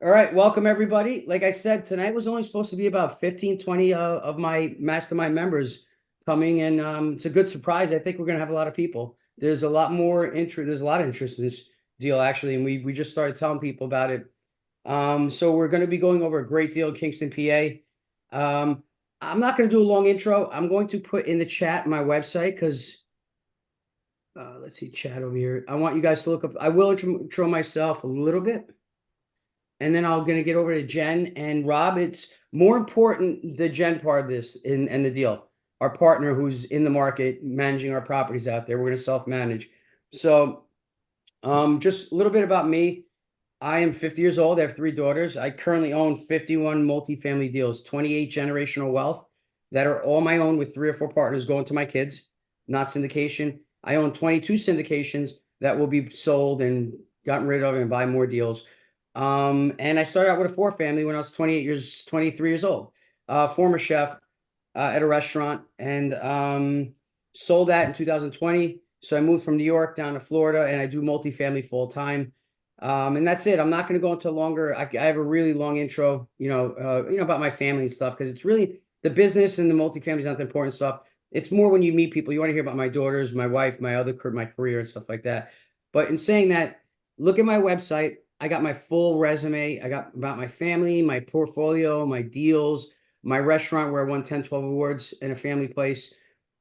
All right, welcome everybody. Like I said, tonight was only supposed to be about 15, 20 of my mastermind members coming, and it's a good surprise. I think we're gonna have a lot of people. There's a lot more interest, there's a lot of interest in this deal actually, and we just started telling people about it. So we're gonna be going over a great deal in Kingston, PA. I'm not gonna do a long intro. I'm going to put in the chat my website because let's see, chat over here. I want you guys to look up. I will intro myself a little bit, and then I'm gonna get over to Jen and Rob. It's more important the Jen part of this in the deal. Our partner who's in the market managing our properties out there. We're gonna self-manage. So just a little bit about me. I am 50 years old. I have three daughters. I currently own 51 multifamily deals, 28 generational wealth that are all my own with three or four partners going to my kids, not syndication. I own 22 syndications that will be sold and gotten rid of and buy more deals. And I started out with a four family when I was 23 years old. Former chef at a restaurant, and sold that in 2020. So I moved from New York down to Florida, and I do multifamily full time. And that's it. I'm not going to go into longer. I have a really long intro, about my family and stuff, because it's really the business and the multifamily is not the important stuff. It's more when you meet people, you want to hear about my daughters, my wife, my career and stuff like that. But in saying that, look at my website. I got my full resume. I got about my family, my portfolio, my deals, my restaurant where I won 10, 12 awards in a family place.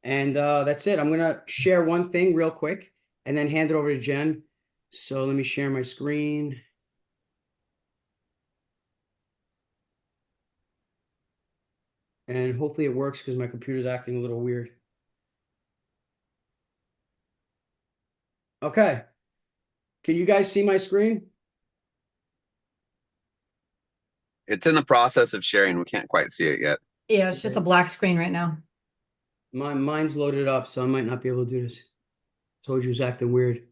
And that's it. I'm going to share one thing real quick and then hand it over to Jen. So let me share my screen. And hopefully it works because my computer's acting a little weird. Okay. Can you guys see my screen? It's in the process of sharing. We can't quite see it yet. Yeah, it's just a black screen right now. Mine's loaded up, so I might not be able to do this. Told you it was acting weird.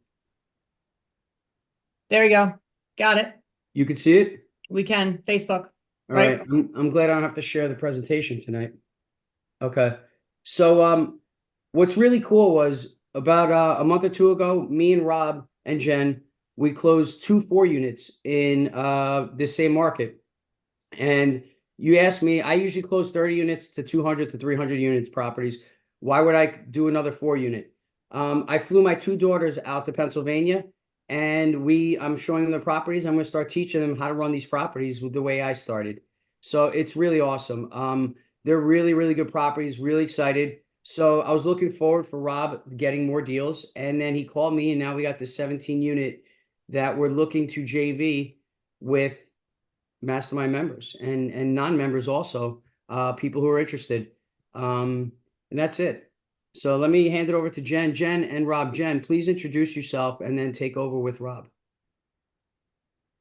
There you go. Got it. You can see it? We can. Facebook. All Right. right. I'm glad I don't have to share the presentation tonight. Okay. So what's really cool was about a month or two ago, me and Rob and Jen, we closed two four units in the same market. And you asked me, I usually close 30 units to 200 to 300 units properties. Why would I do another four unit? I flew my two daughters out to Pennsylvania, and I'm showing them the properties. I'm going to start teaching them how to run these properties with the way I started. So it's really awesome. They're really, really good properties, really excited. So I was looking forward for Rob getting more deals. And then he called me, and now we got the 17 unit that we're looking to JV with mastermind members and non-members also, people who are interested. And that's it. So let me hand it over to Jen and Rob. Jen, please introduce yourself and then take over with Rob.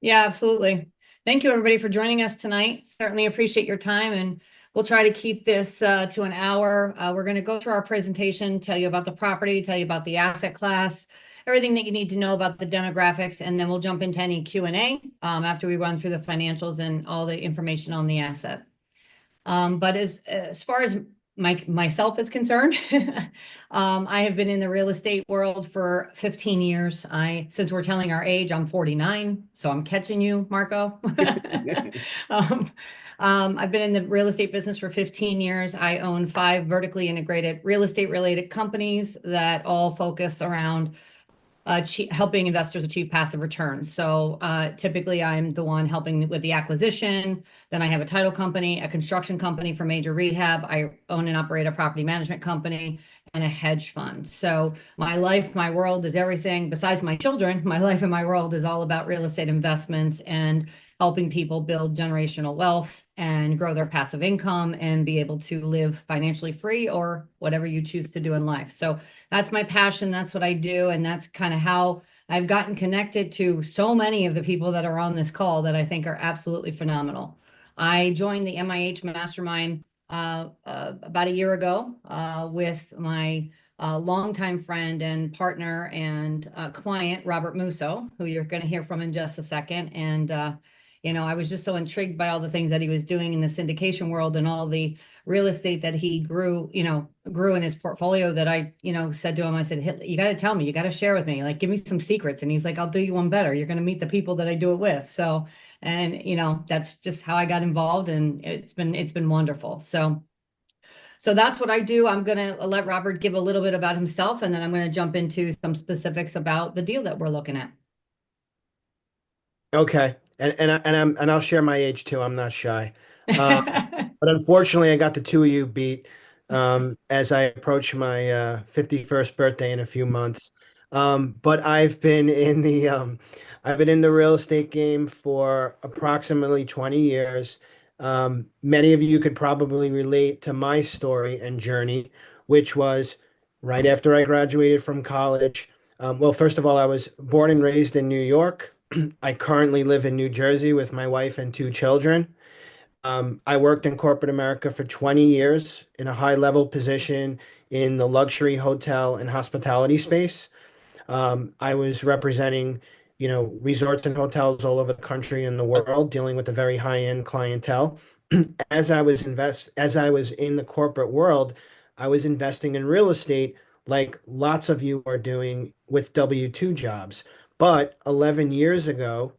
Yeah, absolutely. Thank you, everybody, for joining us tonight. Certainly appreciate your time, and we'll try to keep this to an hour. We're going to go through our presentation, tell you about the property, tell you about the asset class, everything that you need to know about the demographics, and then we'll jump into any Q&A after we run through the financials and all the information on the asset. But as far as myself is concerned, I have been in the real estate world for 15 years. Since we're telling our age, I'm 49, so I'm catching you, Marco. I've been in the real estate business for 15 years. I own 5 vertically integrated real estate related companies that all focus around helping investors achieve passive returns. So typically I'm the one helping with the acquisition. Then I have a title company, a construction company for major rehab. I own and operate a property management company and a hedge fund. So my life, my world is everything besides my children. My life and my world is all about real estate investments and helping people build generational wealth and grow their passive income and be able to live financially free or whatever you choose to do in life. So that's my passion. That's what I do. And that's kind of how I've gotten connected to so many of the people that are on this call that I think are absolutely phenomenal. I joined the MIH Mastermind about a year ago with my longtime friend and partner and client, Robert Musso, who you're going to hear from in just a second. And I was just so intrigued by all the things that he was doing in the syndication world and all the real estate that he grew in his portfolio that I, said to him, I said, you got to tell me, you got to share with me, like, give me some secrets. And he's like, I'll do you one better. You're going to meet the people that I do it with. So, and that's just how I got involved, and it's been wonderful. So that's what I do. I'm going to let Robert give a little bit about himself, and then I'm going to jump into some specifics about the deal that we're looking at. Okay. And I'll share my age too. I'm not shy. But unfortunately, I got the two of you beat as I approach my 51st birthday in a few months. But I've been in the real estate game for approximately 20 years. Many of you could probably relate to my story and journey, which was right after I graduated from college. Well, first of all, I was born and raised in New York. I currently live in New Jersey with my wife and two children. I worked in corporate America for 20 years in a high level position in the luxury hotel and hospitality space. I was representing, resorts and hotels all over the country and the world, dealing with a very high end clientele. As I was in the corporate world, I was investing in real estate like lots of you are doing with W-2 jobs. But 11 years ago,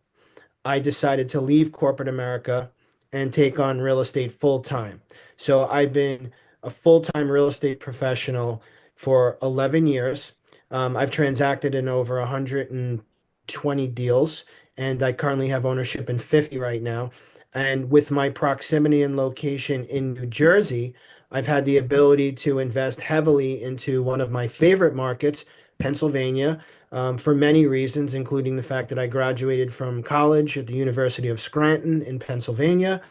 I decided to leave corporate America and take on real estate full time. So I've been a full time real estate professional for 11 years. I've transacted in over 120 deals, and I currently have ownership in 50 right now. And with my proximity and location in New Jersey, I've had the ability to invest heavily into one of my favorite markets, Pennsylvania, for many reasons, including the fact that I graduated from college at the University of Scranton in Pennsylvania.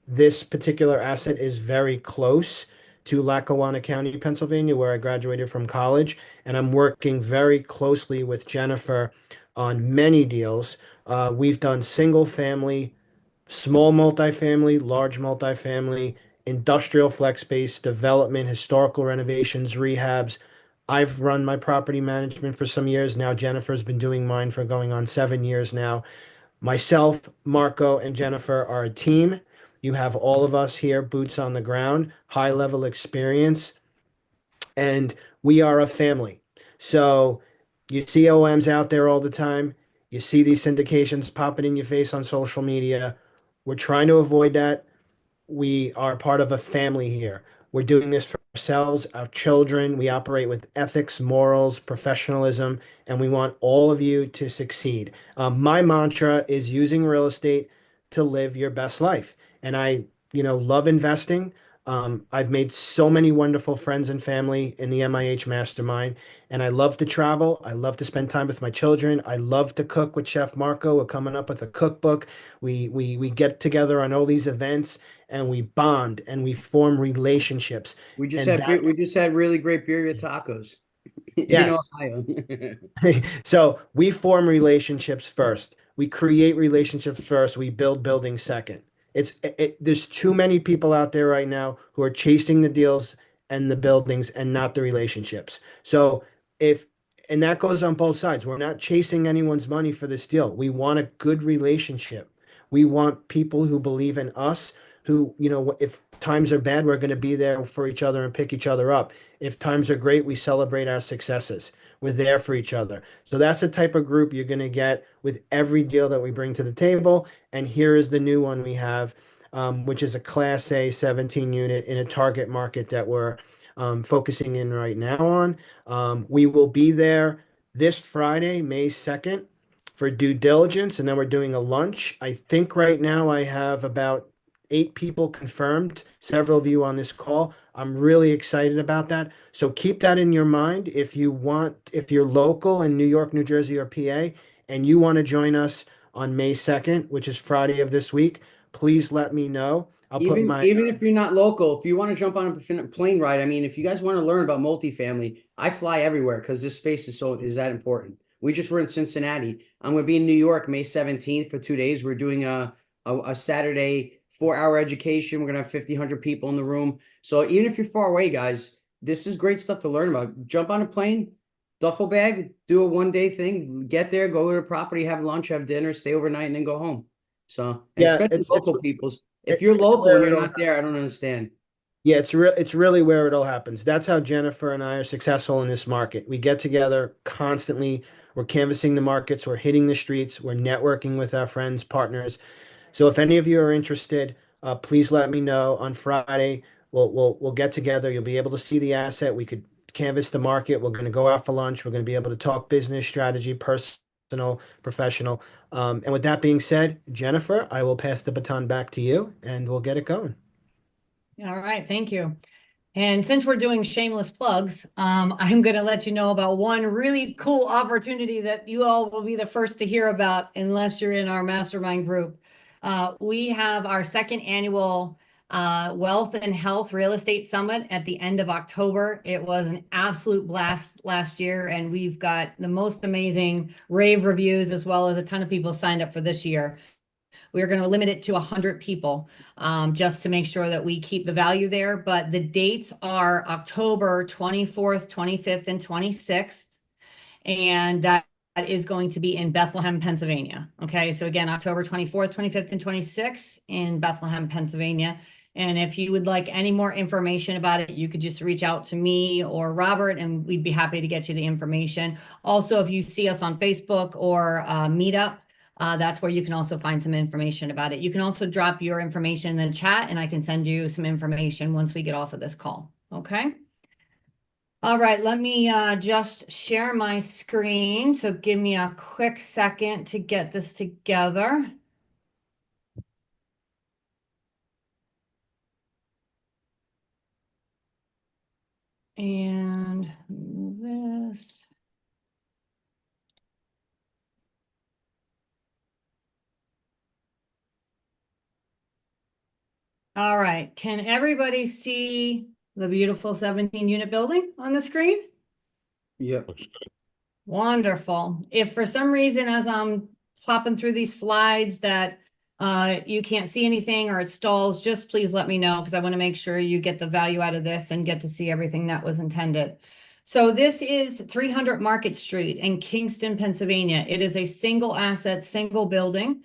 This particular asset is very close to Lackawanna County, Pennsylvania, where I graduated from college, and I'm working very closely with Jennifer on many deals. We've done single family, small multifamily, large multifamily, industrial flex space development, historical renovations, rehabs. I've run my property management for some years now. Jennifer's been doing mine for going on 7 years now. Myself, Marco, and Jennifer are a team. You have all of us here, boots on the ground, high level experience, and we are a family. So you see OMs out there all the time. You see these syndications popping in your face on social media. We're trying to avoid that. We are part of a family here. We're doing this for ourselves, our children. We operate with ethics, morals, professionalism, and we want all of you to succeed. My mantra is using real estate to live your best life. And I, love investing. I've made so many wonderful friends and family in the MIH Mastermind, and I love to travel. I love to spend time with my children. I love to cook with Chef Marco. We're coming up with a cookbook. We get together on all these events, and we bond and we form relationships. And that, We just had really great birria tacos in yes. Ohio. So we form relationships first. We create relationships first. We build buildings second. There's too many people out there right now who are chasing the deals and the buildings and not the relationships. So if and that goes on both sides. We're not chasing anyone's money for this deal. We want a good relationship. We want people who believe in us, who, if times are bad, we're going to be there for each other and pick each other up. If times are great, we celebrate our successes. We're there for each other. So that's the type of group you're going to get with every deal that we bring to the table. And here is the new one we have, which is a Class A 17 unit in a target market that we're focusing in right now on. We will be there this Friday, May 2nd, for due diligence, and then we're doing a lunch. I think right now I have about 8 people confirmed, several of you on this call. I'm really excited about that. So keep that in your mind. If you're local in New York, New Jersey, or PA, and you want to join us on May 2nd, which is Friday of this week, please let me know. I'll put Even if you're not local, if you want to jump on a plane ride, I mean, if you guys want to learn about multifamily, I fly everywhere because this space is that important. We just were in Cincinnati. I'm going to be in New York May 17th for 2 days. We're doing a Saturday 4-hour education. We're going to have 50, 100 people in the room. So even if you're far away, guys, this is great stuff to learn about. Jump on a plane, duffel bag, do a 1-day thing, get there, go to the property, have lunch, have dinner, stay overnight, and then go home. So, and Yeah, especially it's local peoples. If it, you're it's local and where you're it'll not there, I don't understand. Yeah, it's really where it all happens. That's how Jennifer and I are successful in this market. We get together constantly. We're canvassing the markets, we're hitting the streets, we're networking with our friends, partners. So if any of you are interested, please let me know on Friday. We'll get together. You'll be able to see the asset. We could canvass the market. We're going to go out for lunch. We're going to be able to talk business strategy, personal, professional. And with that being said, Jennifer, I will pass the baton back to you, and we'll get it going. All right, thank you. And since we're doing shameless plugs, I'm going to let you know about one really cool opportunity that you all will be the first to hear about unless you're in our mastermind group. We have our second annual Wealth and Health Real Estate Summit at the end of October. It was an absolute blast last year, and we've got the most amazing rave reviews as well as a ton of people signed up for this year. We are going to limit it to 100 people just to make sure that we keep the value there. But the dates are October 24th, 25th, and 26th. And that is going to be in Bethlehem, Pennsylvania. Okay, so again, October 24th, 25th, and 26th in Bethlehem, Pennsylvania. And if you would like any more information about it, you could just reach out to me or Robert, and we'd be happy to get you the information. Also, if you see us on Facebook or Meetup, that's where you can also find some information about it. You can also drop your information in the chat, and I can send you some information once we get off of this call. Okay. All right, let me just share my screen. So give me a quick second to get this together. And move this. All right, can everybody see the beautiful 17-unit building on the screen? Yep. Wonderful. If for some reason, as I'm plopping through these slides, that you can't see anything or it stalls, just please let me know, because I want to make sure you get the value out of this and get to see everything that was intended. So this is 300 Market Street in Kingston, Pennsylvania. It is a single asset, single building,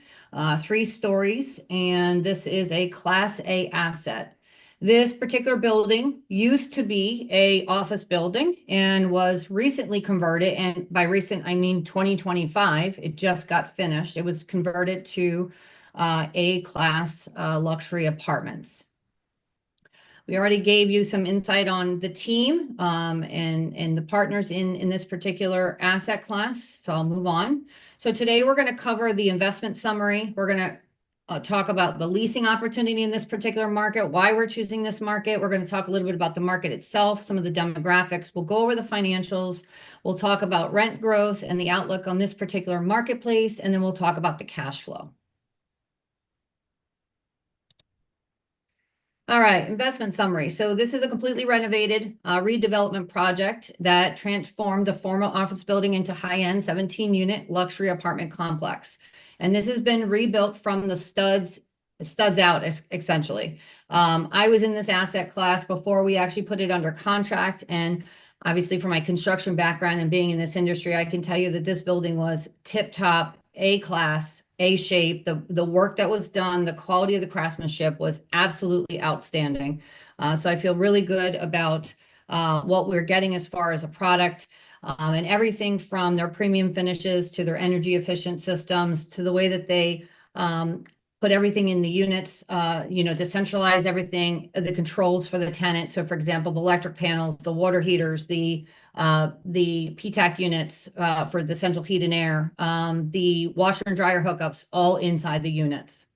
3 stories, and this is a Class A asset. This particular building used to be a office building and was recently converted, and by recent, I mean 2025. It just got finished. It was converted to A-class luxury apartments. We already gave you some insight on the team and the partners in this particular asset class, so I'll move on. So today we're going to cover the investment summary. We're going to talk about the leasing opportunity in this particular market, why we're choosing this market. We're going to talk a little bit about the market itself, some of the demographics. We'll go over the financials. We'll talk about rent growth and the outlook on this particular marketplace, and then we'll talk about the cash flow. All right, investment summary. So this is a completely renovated redevelopment project that transformed a former office building into high-end 17-unit luxury apartment complex. And this has been rebuilt from the studs out, essentially. I was in this asset class before we actually put it under contract. And obviously, from my construction background and being in this industry, I can tell you that this building was tip-top, A-class, A-shape. The work that was done, the quality of the craftsmanship was absolutely outstanding. So I feel really good about what we're getting as far as a product. And everything from their premium finishes to their energy efficient systems to the way that they put everything in the units, to centralize everything, the controls for the tenant. So for example, the electric panels, the water heaters, the PTAC units for the central heat and air, the washer and dryer hookups, all inside the units.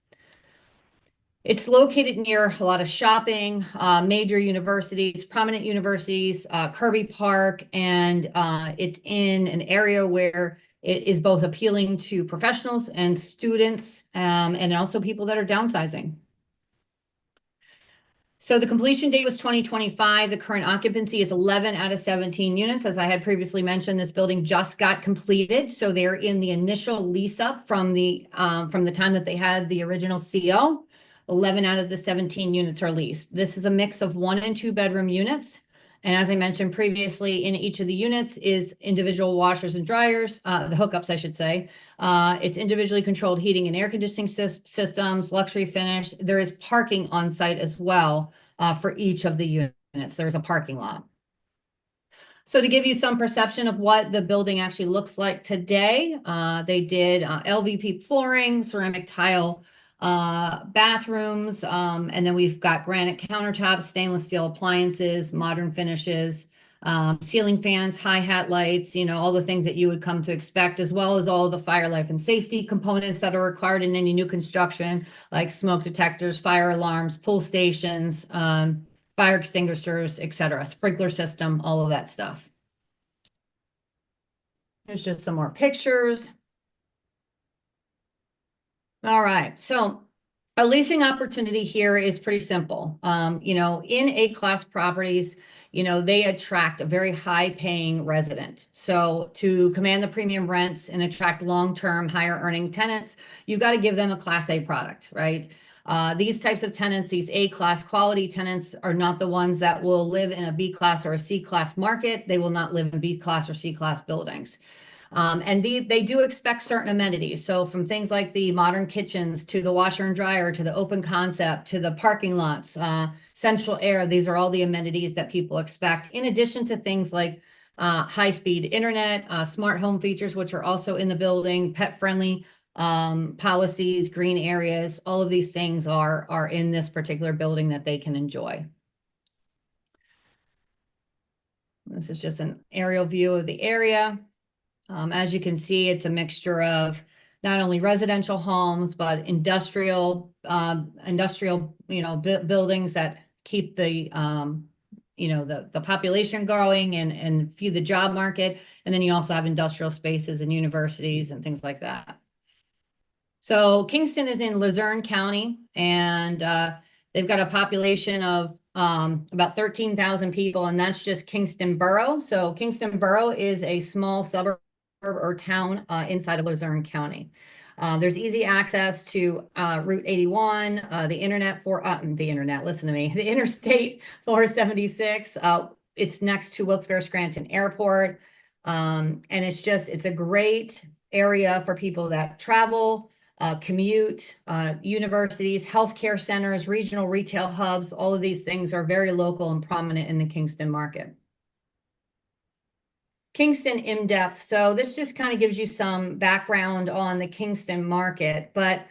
It's located near a lot of shopping, major universities, prominent universities, Kirby Park, and it's in an area where it is both appealing to professionals and students, and also people that are downsizing. So the completion date was 2025. The current occupancy is 11 out of 17 units. As I had previously mentioned, this building just got completed. So they're in the initial lease up from the time that they had the original CO. 11 out of the 17 units are leased. This is a mix of 1 and 2 bedroom units. And as I mentioned previously, in each of the units is individual washers and dryers, the hookups, I should say. It's individually controlled heating and air conditioning systems, luxury finish. There is parking on site as well for each of the units. There's a parking lot. So to give you some perception of what the building actually looks like today, they did LVP flooring, ceramic tile bathrooms, and then we've got granite countertops, stainless steel appliances, modern finishes, ceiling fans, hi-hat lights, you know, all the things that you would come to expect, as well as all the fire, life, and safety components that are required in any new construction, like smoke detectors, fire alarms, pull stations, fire extinguishers, etc., sprinkler system, all of that stuff. Here's just some more pictures. All right, so a leasing opportunity here is pretty simple. You know, in A-class properties, you know, they attract a very high-paying resident. So to command the premium rents and attract long-term, higher-earning tenants, you've got to give them a Class A product, right? These types of tenants, these A-class quality tenants, are not the ones that will live in a B-class or a C-class market. They will not live in B-class or C-class buildings. And they do expect certain amenities. So from things like the modern kitchens to the washer and dryer to the open concept to the parking lots, central air, these are all the amenities that people expect, in addition to things like high-speed internet, smart home features, which are also in the building, pet-friendly policies, green areas. All of these things are in this particular building that they can enjoy. This is just an aerial view of the area. As you can see, it's a mixture of not only residential homes, but industrial, you know, buildings that keep the, you know, the population growing and feed the job market. And then you also have industrial spaces and universities and things like that. So Kingston is in Luzerne County, and they've got a population of about 13,000 people, and that's just Kingston Borough. So Kingston Borough is a small suburb or town inside of Luzerne County. There's easy access to Route 81, the internet, listen to me, the Interstate 476. It's next to Wilkes-Barre Scranton Airport. And it's a great area for people that travel, commute, universities, healthcare centers, regional retail hubs. All of these things are very local and prominent in the Kingston market. Kingston in depth. So this just kind of gives you some background on the Kingston market. But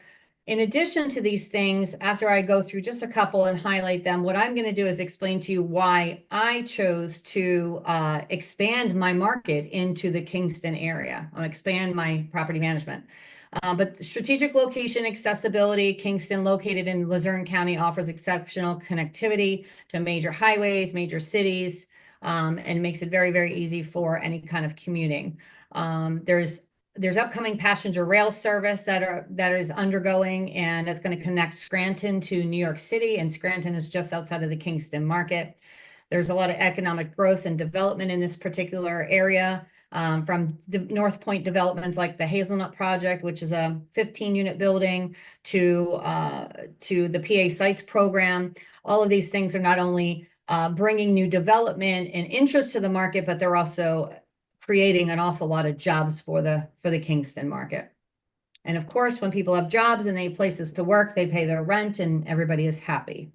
in addition to these things, after I go through just a couple and highlight them, what I'm going to do is explain to you why I chose to expand my market into the Kingston area. I'll expand my property management. But strategic location, accessibility, Kingston, located in Luzerne County, offers exceptional connectivity to major highways, major cities, and makes it very, very easy for any kind of commuting. There's upcoming passenger rail service that is undergoing, and that's going to connect Scranton to New York City, and Scranton is just outside of the Kingston market. There's a lot of economic growth and development in this particular area, from North Point developments like the Hazelnut Project, which is a 15-unit building, to the PA Sites program. All of these things are not only bringing new development and interest to the market, but they're also creating an awful lot of jobs for the Kingston market. And of course, when people have jobs and they have places to work, they pay their rent and everybody is happy.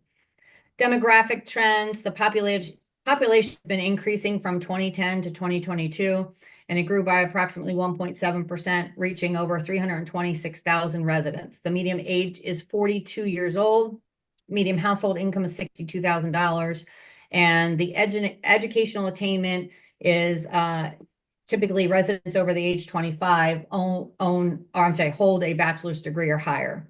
Demographic trends, the population has been increasing from 2010 to 2022, and it grew by approximately 1.7%, reaching over 326,000 residents. The median age is 42 years old. Median household income is $62,000, and the educational attainment is typically residents over the age 25 hold a bachelor's degree or higher.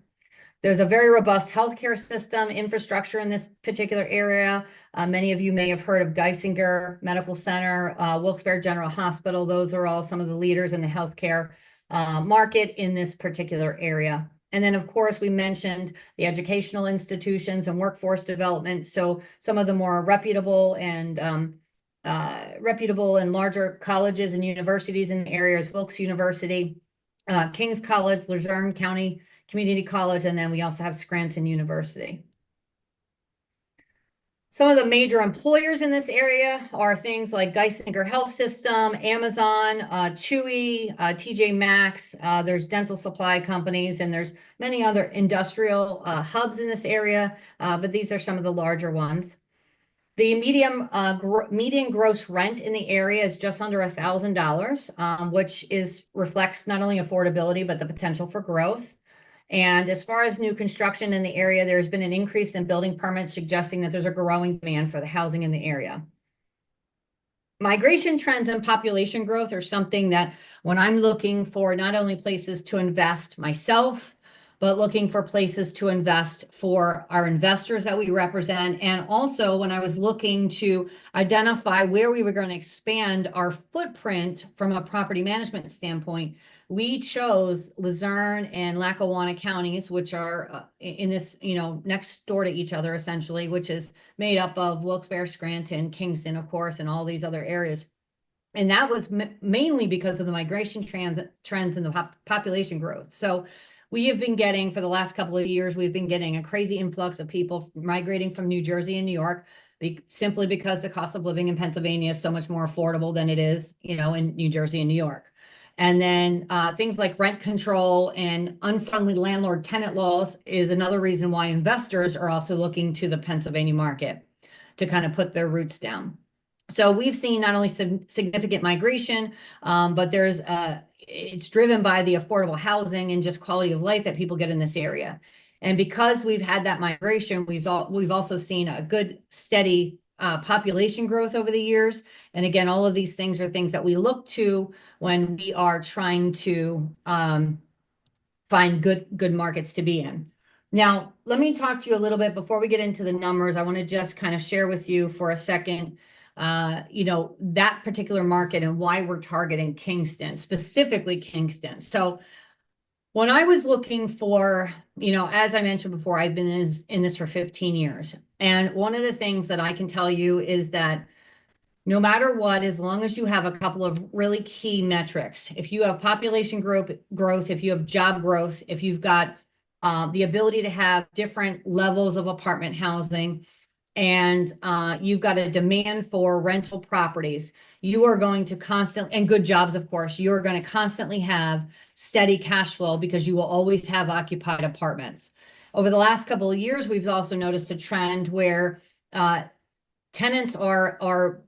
There's a very robust healthcare system infrastructure in this particular area. Many of you may have heard of Geisinger Medical Center, Wilkes-Barre General Hospital. Those are all some of the leaders in the healthcare market in this particular area. And then, of course, we mentioned the educational institutions and workforce development. So some of the more reputable and larger colleges and universities in the area is Wilkes University, King's College, Luzerne County Community College, and then we also have Scranton University. Some of the major employers in this area are things like Geisinger Health System, Amazon, Chewy, TJ Maxx. There's dental supply companies, and there's many other industrial hubs in this area, but these are some of the larger ones. The median gross rent in the area is just under $1,000, which reflects not only affordability, but the potential for growth. And as far as new construction in the area, there's been an increase in building permits suggesting that there's a growing demand for the housing in the area. Migration trends and population growth are something that when I'm looking for not only places to invest myself, but looking for places to invest for our investors that we represent. And also when I was looking to identify where we were going to expand our footprint from a property management standpoint, we chose Luzerne and Lackawanna counties, which are in this, next door to each other, essentially, which is made up of Wilkes-Barre, Scranton, Kingston, of course, and all these other areas. And that was mainly because of the migration trends and the population growth. So we have been getting, for the last couple of years, we've been getting a crazy influx of people migrating from New Jersey and New York, simply because the cost of living in Pennsylvania is so much more affordable than it is, in New Jersey and New York. And then things like rent control and unfriendly landlord-tenant laws is another reason why investors are also looking to the Pennsylvania market to kind of put their roots down. So we've seen not only significant migration, but it's driven by the affordable housing and just quality of life that people get in this area. And because we've had that migration, we've also seen a good, steady population growth over the years. And again, all of these things are things that we look to when we are trying to find good markets to be in. Now, let me talk to you a little bit before we get into the numbers. I want to just kind of share with you for a second, that particular market and why we're targeting Kingston, specifically Kingston. So when I was looking for, as I mentioned before, I've been in this for 15 years. And one of the things that I can tell you is that no matter what, as long as you have a couple of really key metrics, if you have population growth, if you have job growth, if you've got the ability to have different levels of apartment housing, and you've got a demand for rental properties, you are going to constantly, and good jobs, of course, you're going to constantly have steady cash flow because you will always have occupied apartments. Over the last couple of years, we've also noticed a trend where tenants are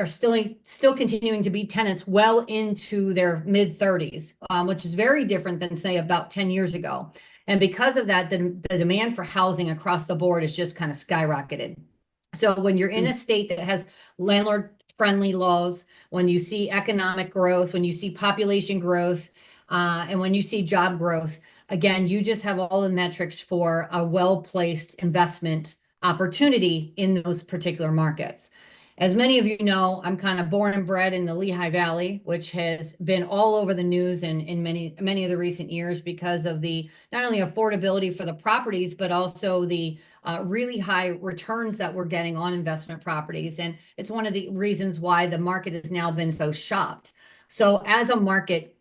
still continuing to be tenants well into their mid-30s, which is very different than, say, about 10 years ago. And because of that, the demand for housing across the board is just kind of skyrocketed. So when you're in a state that has landlord-friendly laws, when you see economic growth, when you see population growth, and when you see job growth, again, you just have all the metrics for a well-placed investment opportunity in those particular markets. As many of you know, I'm kind of born and bred in the Lehigh Valley, which has been all over the news in many of the recent years because of the not only affordability for the properties, but also the really high returns that we're getting on investment properties. And it's one of the reasons why the market has now been so shopped. So as a market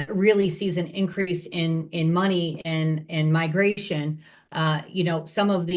really sees an increase in money and migration, some of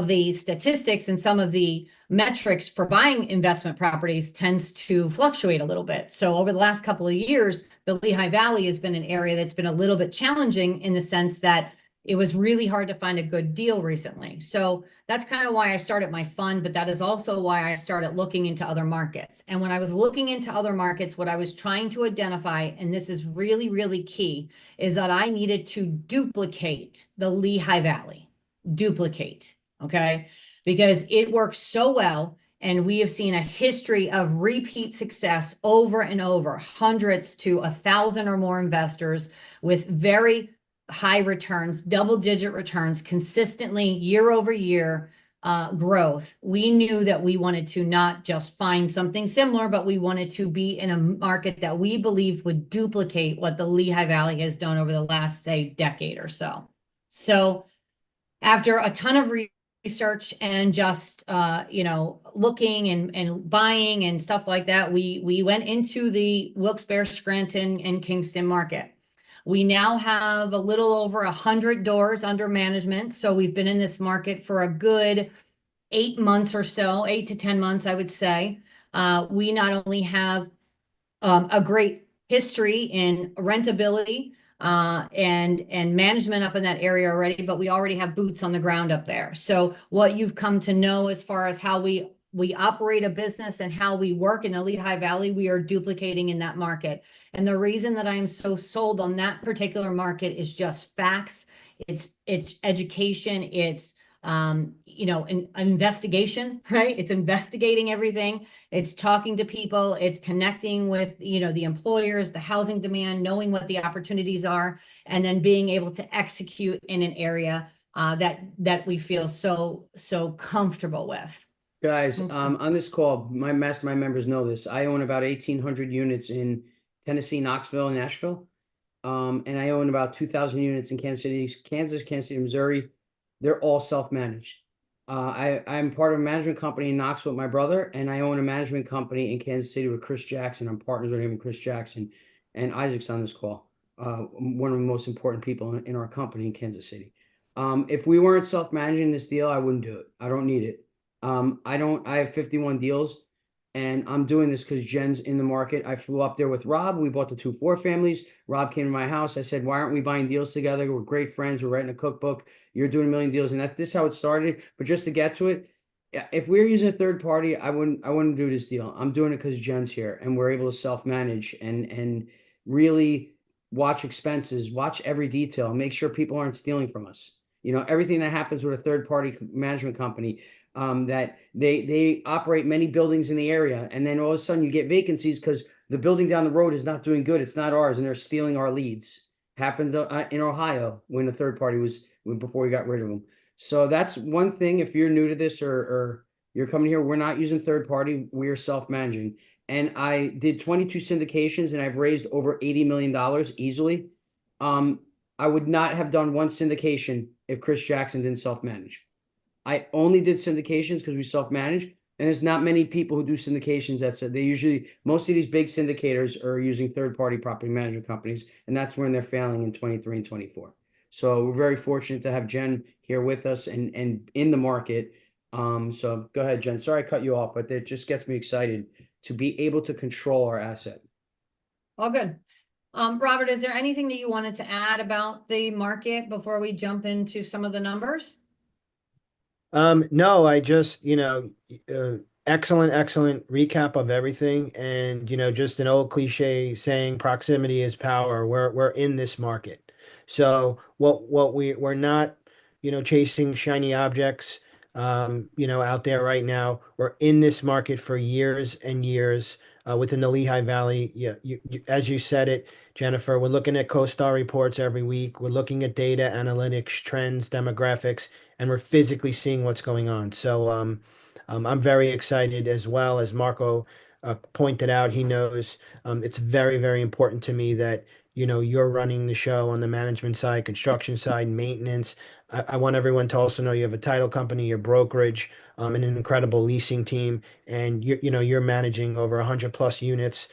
the statistics and some of the metrics for buying investment properties tends to fluctuate a little bit. So over the last couple of years, the Lehigh Valley has been an area that's been a little bit challenging in the sense that it was really hard to find a good deal recently. So that's kind of why I started my fund, but that is also why I started looking into other markets. And when I was looking into other markets, what I was trying to identify, and this is really, really key, is that I needed to duplicate the Lehigh Valley. Duplicate, okay? Because it works so well, and we have seen a history of repeat success over and over, hundreds to 1,000 or more investors with very high returns, double-digit returns, consistently year over year growth. We knew that we wanted to not just find something similar, but we wanted to be in a market that we believe would duplicate what the Lehigh Valley has done over the last, say, decade or so. So after a ton of research and just looking and buying and stuff like that, we went into the Wilkes-Barre, Scranton, and Kingston market. We now have a little over 100 doors under management. So we've been in this market for a good 8 months or so, 8 to 10 months, I would say. We not only have a great history in rentability and management up in that area already, but we already have boots on the ground up there. So what you've come to know as far as how we operate a business and how we work in the Lehigh Valley, we are duplicating in that market. And the reason that I am so sold on that particular market is just facts. It's education. It's an investigation, right? It's investigating everything. It's talking to people. It's connecting with, the employers, the housing demand, knowing what the opportunities are, and then being able to execute in an area that we feel so comfortable with. Guys, Okay. on this call, my mastermind members know this. I own about 1,800 units in Tennessee, Knoxville, and Nashville. And I own about 2,000 units in Kansas City, Missouri. They're all self-managed. I'm part of a management company in Knoxville with my brother, and I own a management company in Kansas City with Chris Jackson. I'm partners with him and Chris Jackson, and Isaac's on this call. One of the most important people in our company in Kansas City. If we weren't self-managing this deal, I wouldn't do it. I don't need it. I have 51 deals, and I'm doing this because Jen's in the market. I flew up there with Rob. We bought the 2 4-families. Rob came to my house. I said, why aren't we buying deals together? We're great friends. We're writing a cookbook. You're doing 1 million deals. And this is how it started. But just to get to it, if we were using a third party, I wouldn't do this deal. I'm doing it because Jen's here and we're able to self-manage and really watch expenses, watch every detail, make sure people aren't stealing from us. Everything that happens with a third party management company, that they operate many buildings in the area, and then all of a sudden you get vacancies because the building down the road is not doing good. It's not ours, and they're stealing our leads. Happened in Ohio when the third party before we got rid of them. So that's one thing. If you're new to this or you're coming here, we're not using third party. We are self-managing. And I did 22 syndications, and I've raised over $80 million easily. I would not have done one syndication if Chris Jackson didn't self-manage. I only did syndications because we self-manage, and there's not many people who do syndications. Most of these big syndicators are using third-party property management companies, and that's when they're failing in 23 and 24. So we're very fortunate to have Jen here with us and in the market. So go ahead, Jen. Sorry I cut you off, but it just gets me excited to be able to control our asset. All good. Robert, is there anything that you wanted to add about the market before we jump into some of the numbers? No, I just, excellent recap of everything. And, just an old cliche saying proximity is power. We're in this market. So we're not, chasing shiny objects, out there right now. We're in this market for years and years, within the Lehigh Valley. Yeah, as you said it, Jennifer, we're looking at CoStar reports every week. We're looking at data, analytics, trends, demographics, and we're physically seeing what's going on. So I'm very excited, as well as Marco pointed out. He knows it's very, very important to me that you're running the show on the management side, construction side, maintenance. I want everyone to also know you have a title company, your brokerage, and an incredible leasing team, and you're managing over 100+ units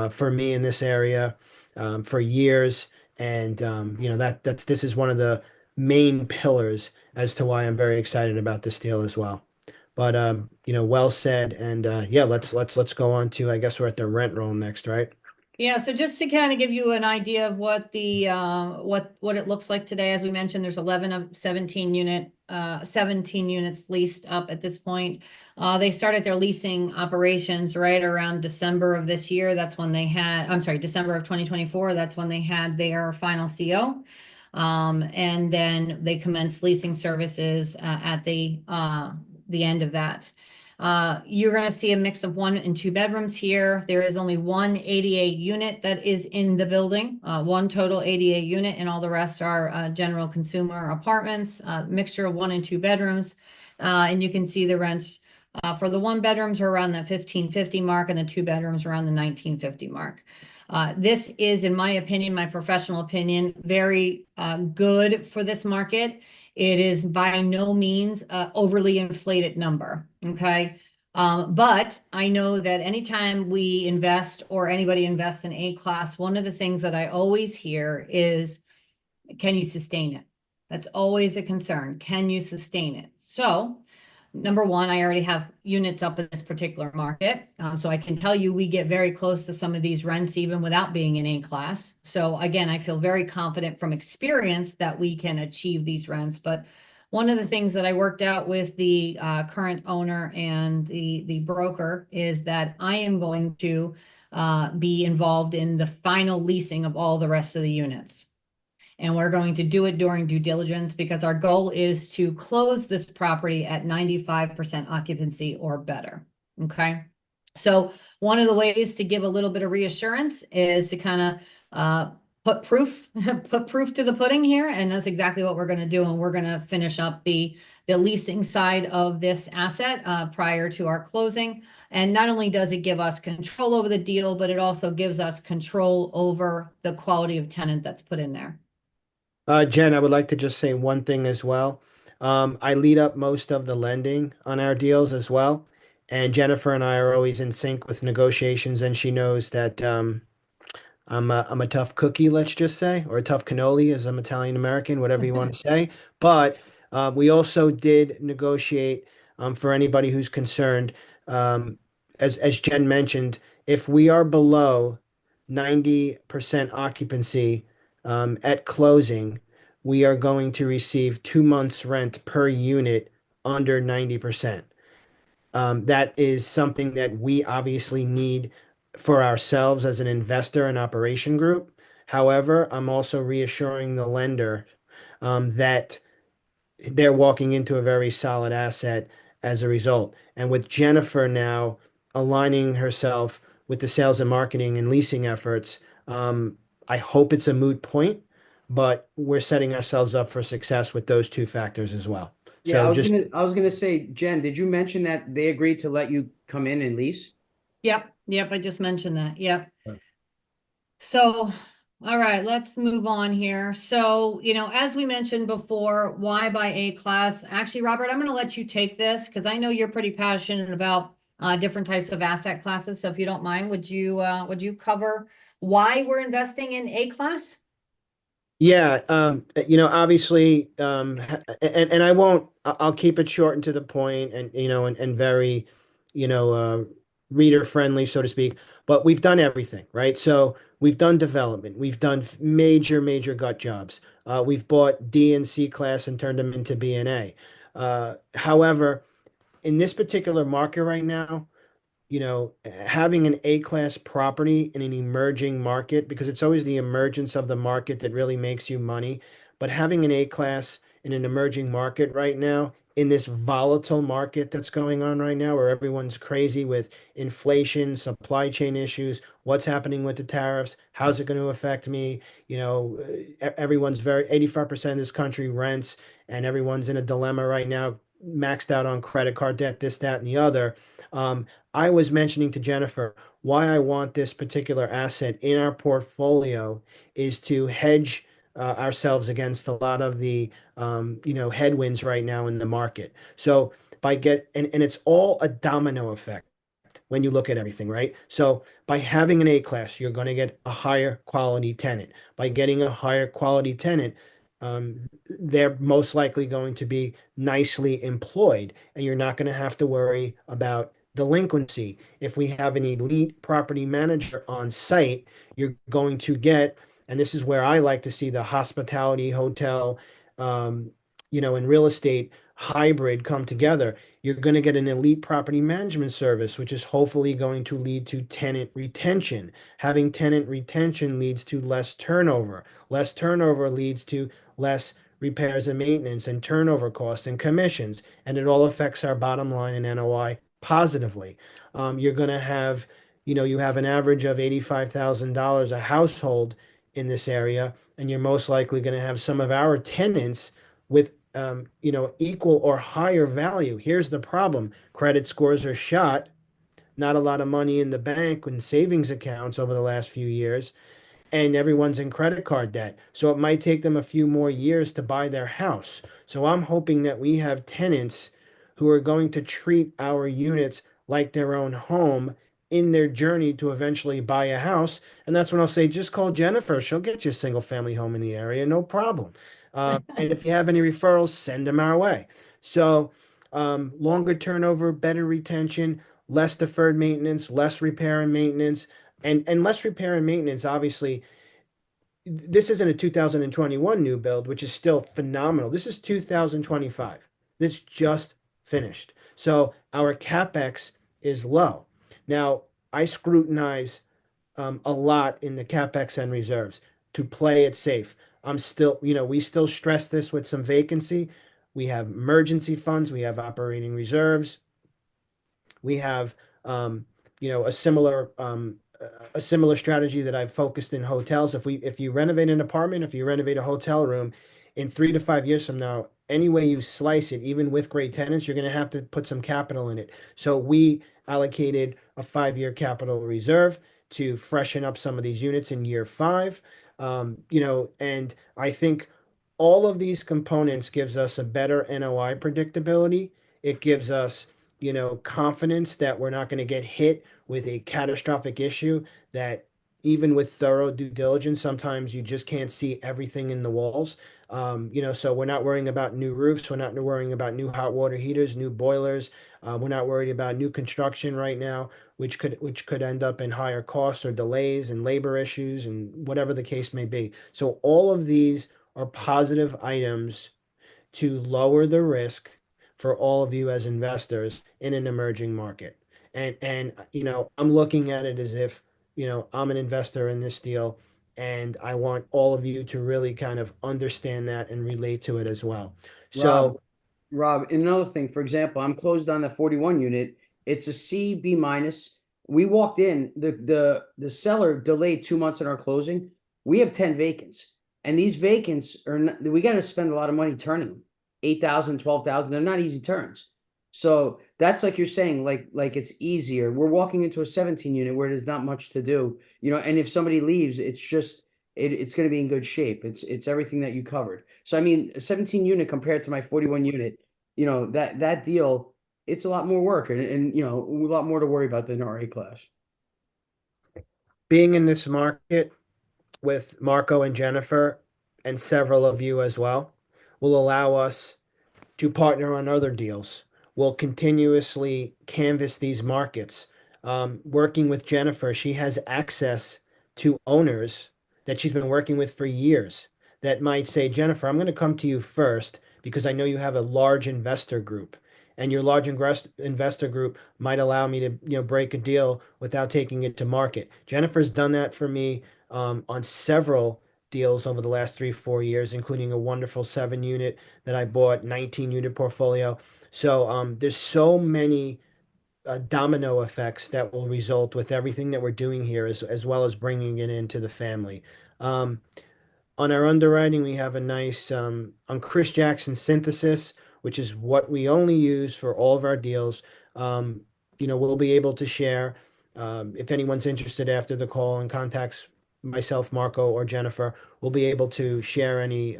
for me in this area for years. And this is one of the main pillars as to why I'm very excited about this deal as well. But well said. And yeah, let's go on to, I guess we're at the rent roll next, right? Yeah, so just to kind of give you an idea of what the what it looks like today, as we mentioned, there's 17 units leased up at this point. They started their leasing operations right around December of this year. That's when they had, I'm sorry, December of 2024. That's when they had their final CO. And then they commenced leasing services at the end of that. You're going to see a mix of 1 and 2 bedrooms here. There is only one ADA unit that is in the building, one total ADA unit, and all the rest are general consumer apartments, mixture of 1 and 2 bedrooms. And you can see the rents for the 1 bedrooms are around that $1,550 mark, and the 2 bedrooms around the $1,950 mark. This is, in my opinion, my professional opinion, very good for this market. It is by no means an overly inflated number. Okay. But I know that anytime we invest or anybody invests in A class, one of the things that I always hear is, can you sustain it? That's always a concern. Can you sustain it? So, number one, I already have units up in this particular market. So I can tell you we get very close to some of these rents even without being in A class. So again, I feel very confident from experience that we can achieve these rents. But one of the things that I worked out with the current owner and the broker is that I am going to be involved in the final leasing of all the rest of the units. And we're going to do it during due diligence because our goal is to close this property at 95% occupancy or better. Okay. So one of the ways to give a little bit of reassurance is to kind of put proof to the pudding here. And that's exactly what we're going to do. And we're going to finish up the leasing side of this asset prior to our closing. And not only does it give us control over the deal, but it also gives us control over the quality of tenant that's put in there. Jen, I would like to just say one thing as well. I lead up most of the lending on our deals as well. And Jennifer and I are always in sync with negotiations, and she knows that I'm a tough cookie, let's just say, or a tough cannoli, as I'm Italian American, whatever you want to say. But we also did negotiate for anybody who's concerned. As Jen mentioned, if we are below 90% occupancy at closing, we are going to receive 2 months rent per unit under 90%. That is something that we obviously need for ourselves as an investor and operation group. However, I'm also reassuring the lender that they're walking into a very solid asset as a result. And with Jennifer now aligning herself with the sales and marketing and leasing efforts, I hope it's a moot point, but we're setting ourselves up for success with those two factors as well. Yeah, So just I was gonna say, Jen, did you mention that they agreed to let you come in and lease? Yep, I just mentioned that. Yep. Right. So, all right, let's move on here. So, as we mentioned before, why buy A class? Actually, Robert, I'm going to let you take this because I know you're pretty passionate about different types of asset classes. So, if you don't mind, would you cover why we're investing in A class? Yeah, obviously, and I won't, I'll keep it short and to the point and, and very, you know, uh, reader friendly, so to speak, but we've done everything, right? So we've done development, we've done major gut jobs. We've bought D and C class and turned them into B and A. However, in this particular market right now, having an A-class property in an emerging market, because it's always the emergence of the market that really makes you money. But having an A-class in an emerging market right now, in this volatile market that's going on right now, where everyone's crazy with inflation, supply chain issues, what's happening with the tariffs, how's it going to affect me? Everyone's 85% of this country rents, and everyone's in a dilemma right now, maxed out on credit card debt, this, that, and the other. I was mentioning to Jennifer why I want this particular asset in our portfolio is to hedge ourselves against a lot of the headwinds right now in the market. So and it's all a domino effect when you look at everything, right? So by having an A class, you're going to get a higher quality tenant. By getting a higher quality tenant, they're most likely going to be nicely employed, and you're not going to have to worry about delinquency. If we have an elite property manager on site, you're going to get, and this is where I like to see the hospitality, hotel, and real estate hybrid come together. You're going to get an elite property management service, which is hopefully going to lead to tenant retention. Having tenant retention leads to less turnover. Less turnover leads to less repairs and maintenance and turnover costs and commissions, and it all affects our bottom line and NOI positively. You're going to have, you have an average of $85,000 a household in this area, and you're most likely going to have some of our tenants with equal or higher value. Here's the problem. Credit scores are shot, not a lot of money in the bank and savings accounts over the last few years, and everyone's in credit card debt. So it might take them a few more years to buy their house. So I'm hoping that we have tenants who are going to treat our units like their own home in their journey to eventually buy a house. And that's when I'll say, just call Jennifer. She'll get you a single family home in the area, no problem. And if you have any referrals, send them our way. So, longer turnover, better retention, less deferred maintenance, less repair and maintenance, and less repair and maintenance. Obviously, this isn't a 2021 new build, which is still phenomenal. This is 2025. This just finished. So our CapEx is low. Now, I scrutinize a lot in the CapEx and reserves to play it safe. I'm still, we still stress this with some vacancy. We have emergency funds, we have operating reserves, we have um, a similar strategy that I've focused in hotels. If you renovate an apartment, if you renovate a hotel room, in 3 to 5 years from now, any way you slice it, even with great tenants, you're going to have to put some capital in it. So we allocated a 5-year capital reserve to freshen up some of these units in year five. And I think all of these components gives us a better NOI predictability. It gives us confidence that we're not going to get hit with a catastrophic issue that even with thorough due diligence, sometimes you just can't see everything in the walls. So we're not worrying about new roofs. We're not worrying about new hot water heaters, new boilers. We're not worried about new construction right now, which could end up in higher costs or delays and labor issues and whatever the case may be. So all of these are positive items to lower the risk for all of you as investors in an emerging market. And I'm looking at it as if, I'm an investor in this deal, and I want all of you to really kind of understand that and relate to it as well. Rob, So, Rob, and another thing, for example, I'm closed on the 41 unit. It's a C, B minus. We walked in, the seller delayed 2 months in our closing. We have 10 vacants. And these vacants are not, we got to spend a lot of money turning them. 8,000, 12,000. They're not easy turns. So that's like you're saying, like it's easier. We're walking into a 17 unit where there's not much to do, and if somebody leaves, it's just it's going to be in good shape. It's everything that you covered. So I mean, a 17 unit compared to my 41 unit, that deal, it's a lot more work and a lot more to worry about than our A class. being in this market with Marco and Jennifer and several of you as well will allow us to partner on other deals. We'll continuously canvas these markets. Working with Jennifer, she has access to owners that she's been working with for years that might say, Jennifer, I'm going to come to you first because I know you have a large investor group. And your large investor group might allow me to, break a deal without taking it to market. Jennifer's done that for me on several deals over the last 3, 4 years, including a wonderful 7 unit that I bought, 19 unit portfolio. So there's so many domino effects that will result with everything that we're doing here, as well as bringing it into the family. Um, on our underwriting, we have a nice on Chris Jackson synthesis, which is what we only use for all of our deals. We'll be able to share if anyone's interested after the call and contacts myself, Marco, or Jennifer. We'll be able to share any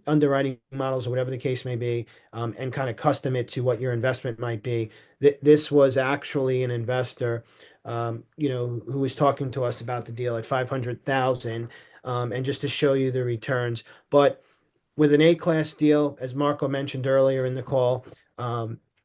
underwriting models or whatever the case may be, and kind of custom it to what your investment might be. This was actually an investor who was talking to us about the deal at 500,000, and just to show you the returns. But with an A-class deal, as Marco mentioned earlier in the call,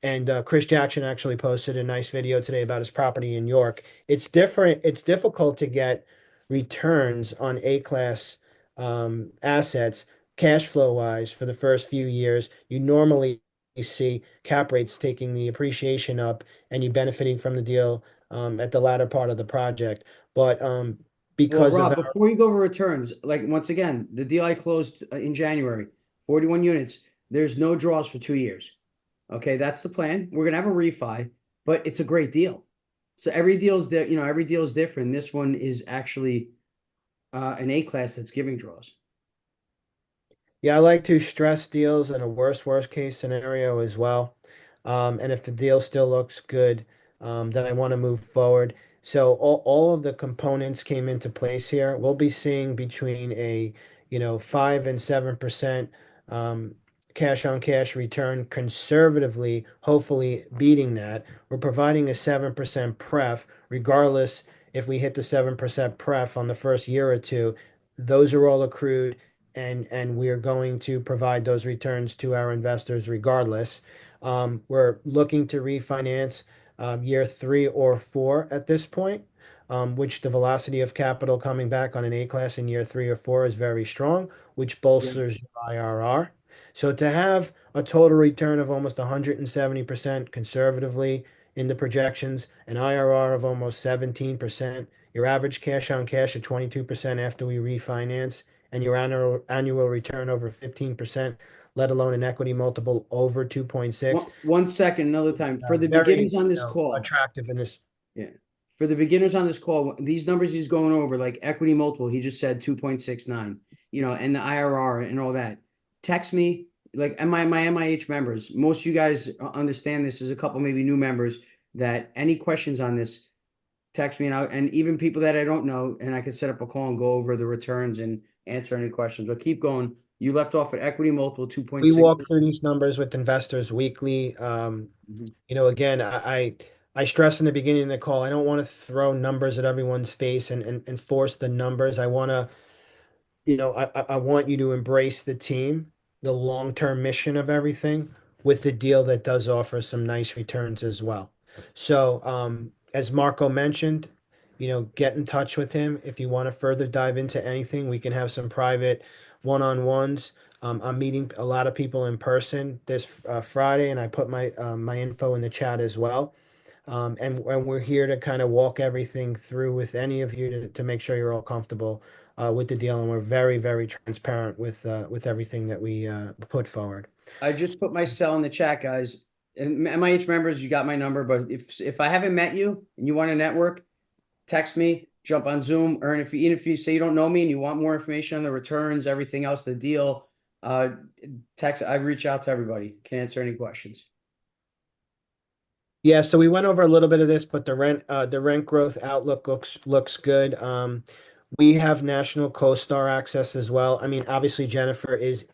and Chris Jackson actually posted a nice video today about his property in York. It's different. It's difficult to get returns on A-class assets, cash flow wise, for the first few years. You normally see cap rates taking the appreciation up and you benefiting from the deal at the latter part of the project. But Well, because of Rob, our, before you go over returns, like once again, the deal I closed in January, 41 units, there's no draws for 2 years. Okay, that's the plan. We're gonna have a refi, but it's a great deal. So every deal is different. This one is actually an A class that's giving draws. yeah, I like to stress deals in a worst case scenario as well. And if the deal still looks good, then I want to move forward. So all of the components came into place here. We'll be seeing between a 5 and 7% cash on cash return conservatively, hopefully beating that. We're providing a 7% pref, regardless if we hit the 7% pref on the first year or two. Those are all accrued, and we are going to provide those returns to our investors regardless. We're looking to refinance year 3 or 4 at this point, which the velocity of capital coming back on an A class in year 3 or 4 is very strong, which bolsters your IRR. So to have a total return of almost 170% conservatively in the projections, an IRR of almost 17%, your average cash on cash at 22% after we refinance, and your annual return over 15%, let alone an equity multiple over 2.6. One second, another time. For the Very, beginners on this call, attractive in this. yeah. For the beginners on this call, these numbers he's going over, like equity multiple, he just said 2.69, and the IRR and all that. Text me, like, and my MIH members, most of you guys understand this. There's a couple maybe new members that any questions on this, text me, and even people that I don't know, and I can set up a call and go over the returns and answer any questions. But keep going. You left off at equity multiple 2.6. We walk through these numbers with investors weekly. Mhm. Again, I stress in the beginning of the call, I don't want to throw numbers at everyone's face and force the numbers. I want to, I want you to embrace the team, the long-term mission of everything with the deal that does offer some nice returns as well. So, as Marco mentioned, get in touch with him if you want to further dive into anything. We can have some private one-on-ones. I'm meeting a lot of people in person this Friday, and I put my info in the chat as well. And we're here to kind of walk everything through with any of you to make sure you're all comfortable with the deal, and we're very, very transparent with everything that we put forward. I just put my cell in the chat, guys. And MIH members, you got my number. But if I haven't met you and you want to network, text me, jump on Zoom, or even if you say you don't know me and you want more information on the returns, everything else, the deal, text. I reach out to everybody. Can answer any questions. Yeah, so we went over a little bit of this, but the rent growth outlook looks good. We have national co-star access as well. I mean, obviously Jennifer is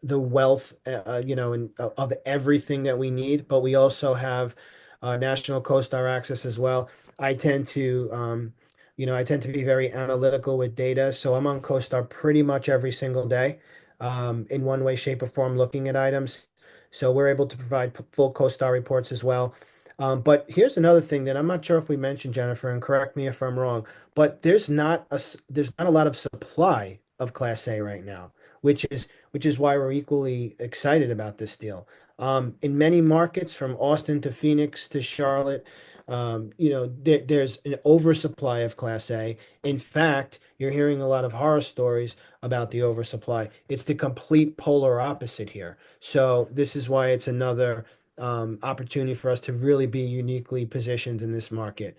the wealth, of everything that we need, but we also have national co-star access as well. I tend to, be very analytical with data, so I'm on co-star pretty much every single day, in one way, shape, or form, looking at items. So we're able to provide full co-star reports as well. But here's another thing that I'm not sure if we mentioned, Jennifer, and correct me if I'm wrong, but there's not a lot of supply of Class A right now, which is why we're equally excited about this deal. In many markets, from Austin to Phoenix to Charlotte, there's an oversupply of Class A. In fact, you're hearing a lot of horror stories about the oversupply. It's the complete polar opposite here. So this is why it's another opportunity for us to really be uniquely positioned in this market.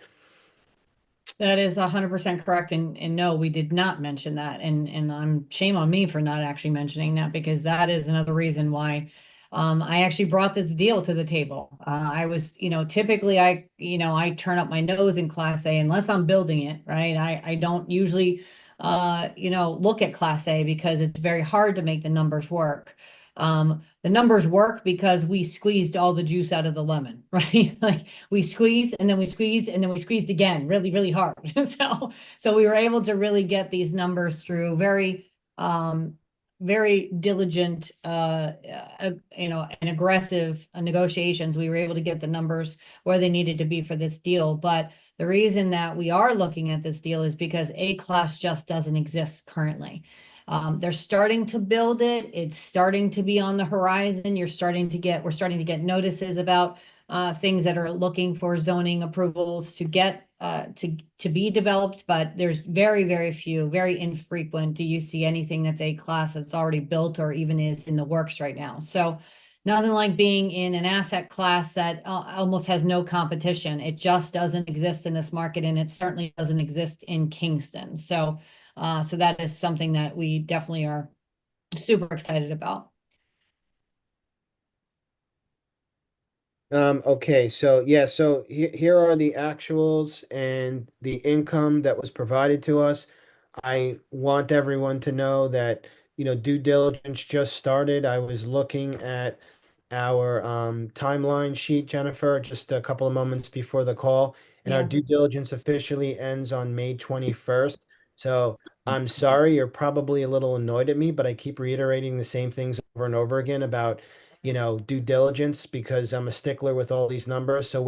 That is 100% correct. And no, we did not mention that. And shame on me for not actually mentioning that, because that is another reason why I actually brought this deal to the table. I was, typically I turn up my nose in Class A unless I'm building it, right? I don't usually, look at Class A because it's very hard to make the numbers work. The numbers work because we squeezed all the juice out of the lemon, right? Like we squeezed and then we squeezed and then we squeezed again really, really hard. So we were able to really get these numbers through very, very diligent, and aggressive negotiations. We were able to get the numbers where they needed to be for this deal. But the reason that we are looking at this deal is because A class just doesn't exist currently. They're starting to build it. It's starting to be on the horizon. We're starting to get notices about things that are looking for zoning approvals to get to be developed, but there's very, very few, very infrequent. Do you see anything that's A class that's already built or even is in the works right now? So nothing like being in an asset class that almost has no competition. It just doesn't exist in this market, and it certainly doesn't exist in Kingston. So that is something that we definitely are super excited about. Okay, so yeah, so here are the actuals and the income that was provided to us. I want everyone to know that due diligence just started. I was looking at our timeline sheet, Jennifer, just a couple of moments before the call, and our Yeah. due diligence officially ends on May 21st. So I'm sorry, you're probably a little annoyed at me, but I keep reiterating the same things over and over again about, due diligence because I'm a stickler with all these numbers. So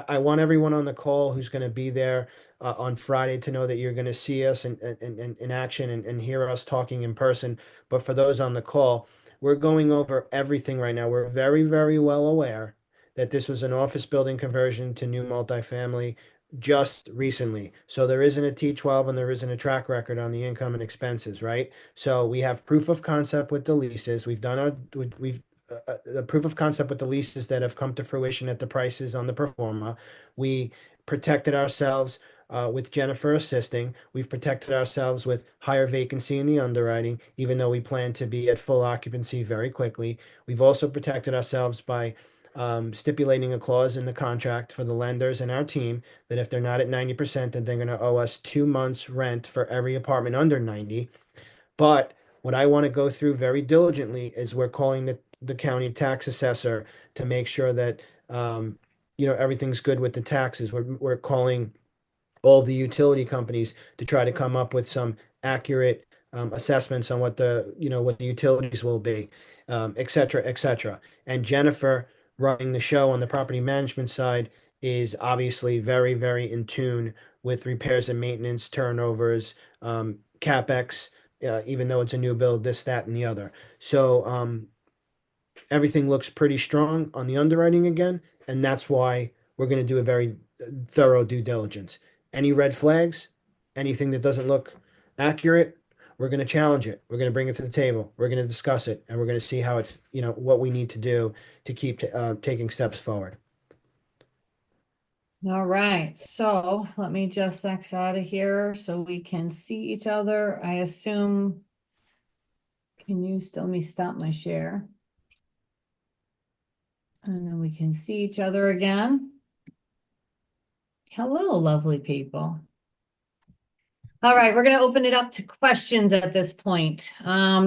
I want everyone on the call who's gonna be there on Friday to know that you're gonna see us in action and hear us talking in person. But for those on the call, we're going over everything right now. We're very, very well aware that this was an office building conversion to new multifamily just recently. So there isn't a T12 and there isn't a track record on the income and expenses, right? So we have proof of concept with the leases. We've the proof of concept with the leases that have come to fruition at the prices on the pro forma. We protected ourselves with Jennifer assisting. We've protected ourselves with higher vacancy in the underwriting, even though we plan to be at full occupancy very quickly. We've also protected ourselves by stipulating a clause in the contract for the lenders and our team that if they're not at 90%, then they're going to owe us 2 months rent for every apartment under 90. But what I want to go through very diligently is we're calling the county tax assessor to make sure that everything's good with the taxes. We're calling all the utility companies to try to come up with some accurate assessments on what the utilities will be, et cetera, et cetera. And Jennifer running the show on the property management side is obviously very, very in tune with repairs and maintenance, turnovers, CapEx, even though it's a new build, this, that, and the other. So everything looks pretty strong on the underwriting again, and that's why we're going to do a very thorough due diligence. Any red flags, anything that doesn't look accurate, we're going to challenge it. We're going to bring it to the table. We're going to discuss it, and we're going to see how what we need to do to keep taking steps forward. All right, so let me just X out of here so we can see each other. I assume, let me stop my share. And then we can see each other again. Hello, lovely people. All right, we're going to open it up to questions at this point.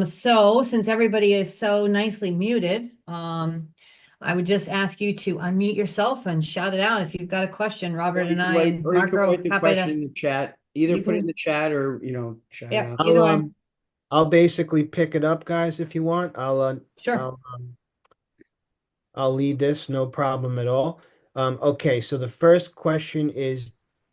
So since everybody is so nicely muted, I would just ask you to unmute yourself and shout it out if you've got a question. Robert and I and Or you Mark can are write the happy question in to. the chat. Either You put it in can- the chat or, shout it Yep. out. Either way. I'll basically pick it up, guys, if you want. Sure. I'll lead this, no problem at all. Okay, so the first question is,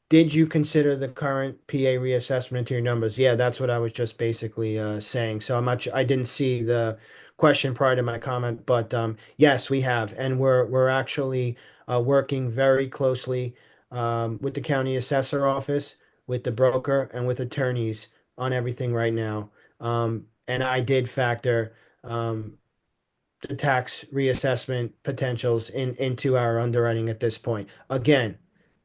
did you consider the current PA reassessment into your numbers? Yeah, that's what I was just basically saying. So I didn't see the question prior to my comment, but yes, we have, and we're actually working very closely with the county assessor office, with the broker, and with attorneys on everything right now. And I did factor the tax reassessment potentials into our underwriting at this point. Again,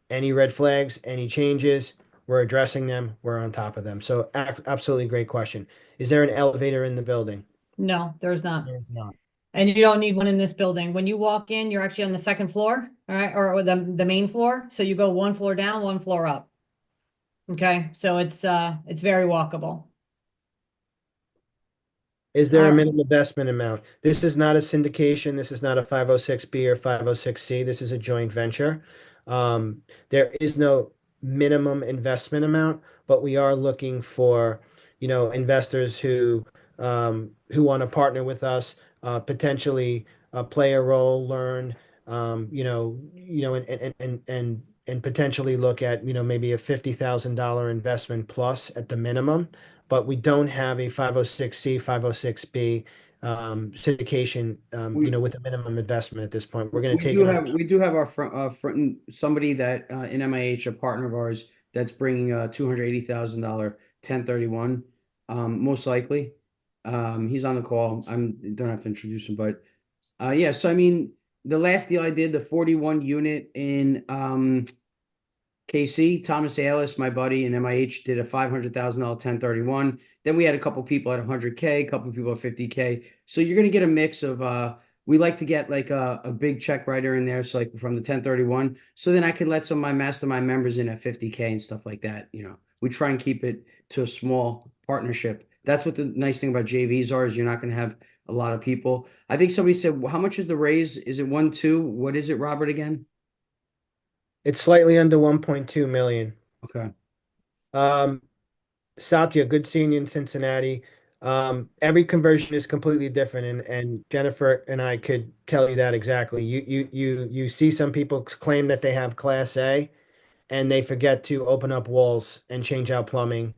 any red flags, any changes, we're addressing them, we're on top of them. So absolutely great question. Is there an elevator in the building? No, there's not. There's not. And you don't need one in this building. When you walk in, you're actually on the second floor, all right, or the main floor. So you go one floor down, one floor up. Okay, so it's very walkable. Is there All a right. minimum investment amount? This is not a syndication. This is not a 506B or 506C. This is a joint venture. There is no minimum investment amount, but we are looking for, investors who want to partner with us, potentially play a role, learn, and potentially look at, maybe a $50,000 investment plus at the minimum, but we don't have a 506C, 506B syndication, We, with a minimum investment at this point. We're going we to take do it on. have, we do have our somebody that, in MIH, a partner of ours, that's bringing a $280,000 1031, most likely. He's on the call. Don't have to introduce him, but, yeah, so I mean, the last deal I did, the 41 unit in, KC, Thomas Aylis, my buddy in MIH, did a $500,000 1031. Then we had a couple people at 100K, a couple people at 50K. So you're gonna get a mix of we like to get like a big check writer in there, so like from the 1031. So then I could let some of my mastermind members in at 50K and stuff like that. We try and keep it to a small partnership. That's what the nice thing about JVs are, is you're not gonna have a lot of people. I think somebody said, how much is the raise? Is it 1.2? What is it, Robert, again? It's slightly under 1.2 million. Okay. Um, Satya, good seeing you in Cincinnati. Every conversion is completely different, and Jennifer and I could tell you that exactly. You see some people claim that they have Class A, and they forget to open up walls and change out plumbing,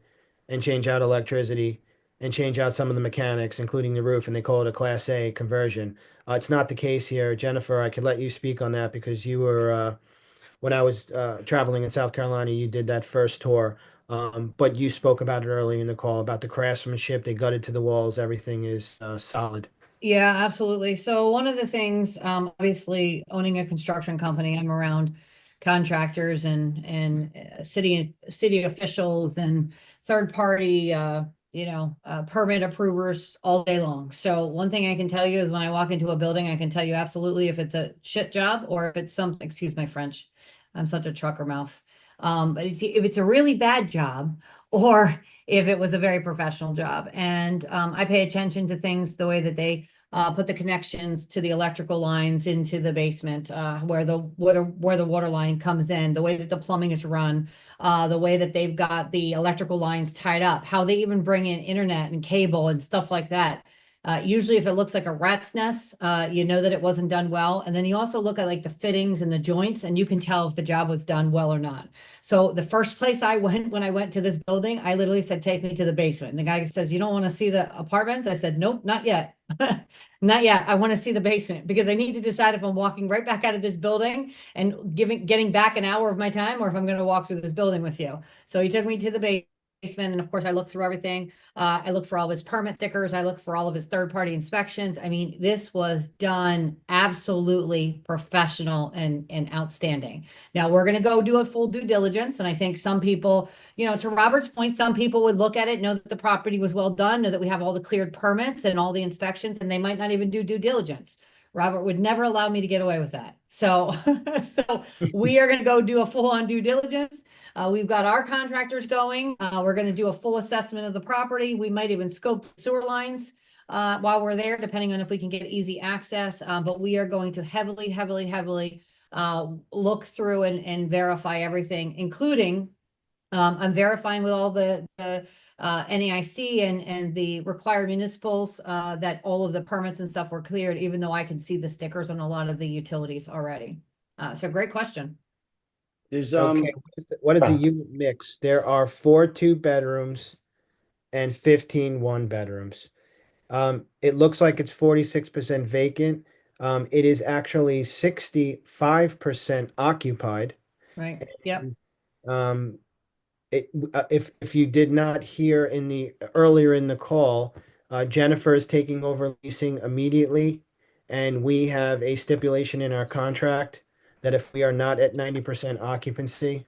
and change out electricity, and change out some of the mechanics, including the roof, and they call it a Class A conversion. It's not the case here. Jennifer, I could let you speak on that because you were when I was traveling in South Carolina, you did that first tour. But you spoke about it earlier in the call about the craftsmanship. They gutted to the walls. Everything is solid. Yeah, absolutely. So one of the things, obviously owning a construction company, I'm around contractors and city officials and third party permit approvers all day long. So one thing I can tell you is when I walk into a building, I can tell you absolutely if it's a shit job or if it's excuse my French, I'm such a trucker mouth. But if it's a really bad job or if it was a very professional job. And I pay attention to things the way that they put the connections to the electrical lines into the basement, where the water line comes in, the way that the plumbing is run, the way that they've got the electrical lines tied up, how they even bring in internet and cable and stuff like that. Usually if it looks like a rat's nest, you know that it wasn't done well. And then you also look at like the fittings and the joints, and you can tell if the job was done well or not. So the first place I went when I went to this building, I literally said, take me to the basement. And the guy says, you don't want to see the apartments? I said, nope, not yet. Not yet. I want to see the basement because I need to decide if I'm walking right back out of this building and getting back an hour of my time, or if I'm going to walk through this building with you. So he took me to the basement, and of course I looked through everything. I looked for all of his permit stickers. I looked for all of his third-party inspections. I mean, this was done absolutely professional and outstanding. Now we're going to go do a full due diligence. And I think some people, to Robert's point, some people would look at it, know that the property was well done, know that we have all the cleared permits and all the inspections, and they might not even do due diligence. Robert would never allow me to get away with that. So, so we are going to go do a full-on due diligence. We've got our contractors going. We're going to do a full assessment of the property. We might even scope the sewer lines while we're there, depending on if we can get easy access. But we are going to heavily look through and verify everything, including I'm verifying with all the NAIC and the required municipals that all of the permits and stuff were cleared, even though I can see the stickers on a lot of the utilities already. So great question. There's Okay, what is the unit mix? There are 4 2-bedrooms and 15 1-bedrooms. It looks like it's 46% vacant. It is actually 65% occupied. Right. Yep. Um, if you did not hear earlier in the call, Jennifer is taking over leasing immediately, and we have a stipulation in our contract that if we are not at 90% occupancy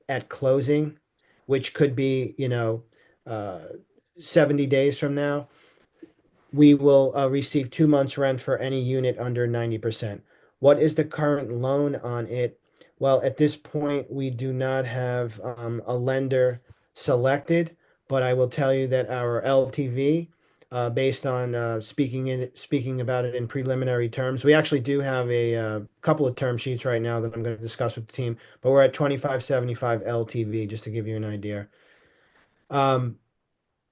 at closing, which could be, 70 days from now, we will receive 2 months rent for any unit under 90%. What is the current loan on it? Well, at this point, we do not have a lender selected, but I will tell you that our LTV, based on speaking about it in preliminary terms, we actually do have a couple of term sheets right now that I'm going to discuss with the team, but we're at 2575 LTV, just to give you an idea.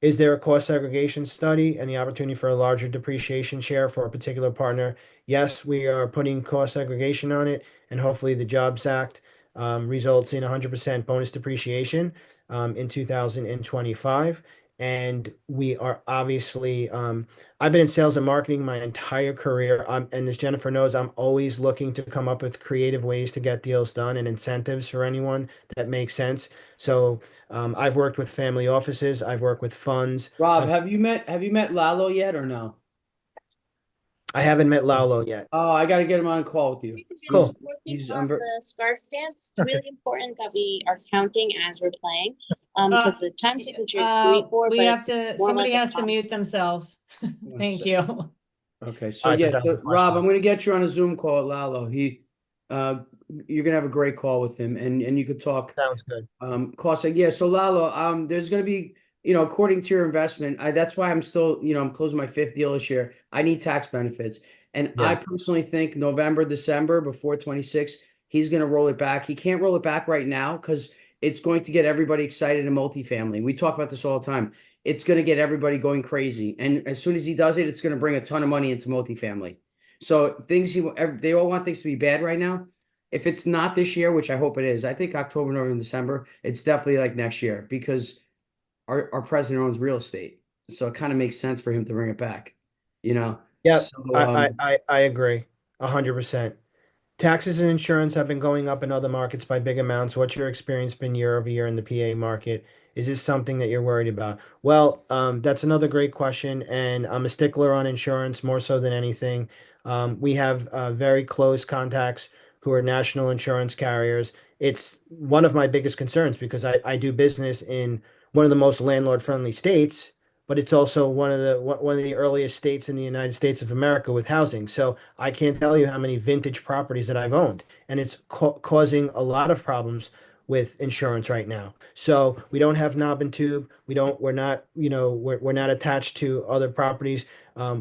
Is there a cost segregation study and the opportunity for a larger depreciation share for a particular partner? Yes, we are putting cost segregation on it, and hopefully the Jobs Act results in 100% bonus depreciation in 2025. And we are obviously, I've been in sales and marketing my entire career. And as Jennifer knows, I'm always looking to come up with creative ways to get deals done and incentives for anyone that makes sense. So I've worked with family offices. I've worked with funds. Rob, have you met Lalo yet or no? I haven't met Lalo yet. Oh, I got to get him on a call with you. Cool. He's On the scarf dance, it's really important that we are counting as we're playing, because the time signature is 3/4, we but have it's to, more somebody like a has to pop. mute themselves. Thank you. Okay, so Alright, yeah, that was a Rob, question. I'm gonna get you on a Zoom call at Lalo. You're gonna have a great call with him, and you could talk. Sounds good. Cost, yeah. So Lalo, there's gonna be according to your investment, that's why I'm still, I'm closing my fifth deal this year. I need tax benefits. And I Yeah. personally think November, December before 26, he's going to roll it back. He can't roll it back right now because it's going to get everybody excited in multifamily. We talk about this all the time. It's going to get everybody going crazy. And as soon as he does it, it's going to bring a ton of money into multifamily. So they all want things to be bad right now. If it's not this year, which I hope it is, I think October, November, and December, it's definitely like next year because our president owns real estate, so it kind of makes sense for him to bring it back, you know. Yep, So I agree 100%. Taxes and insurance have been going up in other markets by big amounts. What's your experience been year over year in the PA market? Is this something that you're worried about? Well, that's another great question, and I'm a stickler on insurance more so than anything. We have very close contacts who are national insurance carriers. It's one of my biggest concerns because I do business in one of the most landlord-friendly states, but it's also one of the earliest states in the United States of America with housing. So I can't tell you how many vintage properties that I've owned, and it's causing a lot of problems with insurance right now. So we don't have knob and tube. We're not, we're not attached to other properties.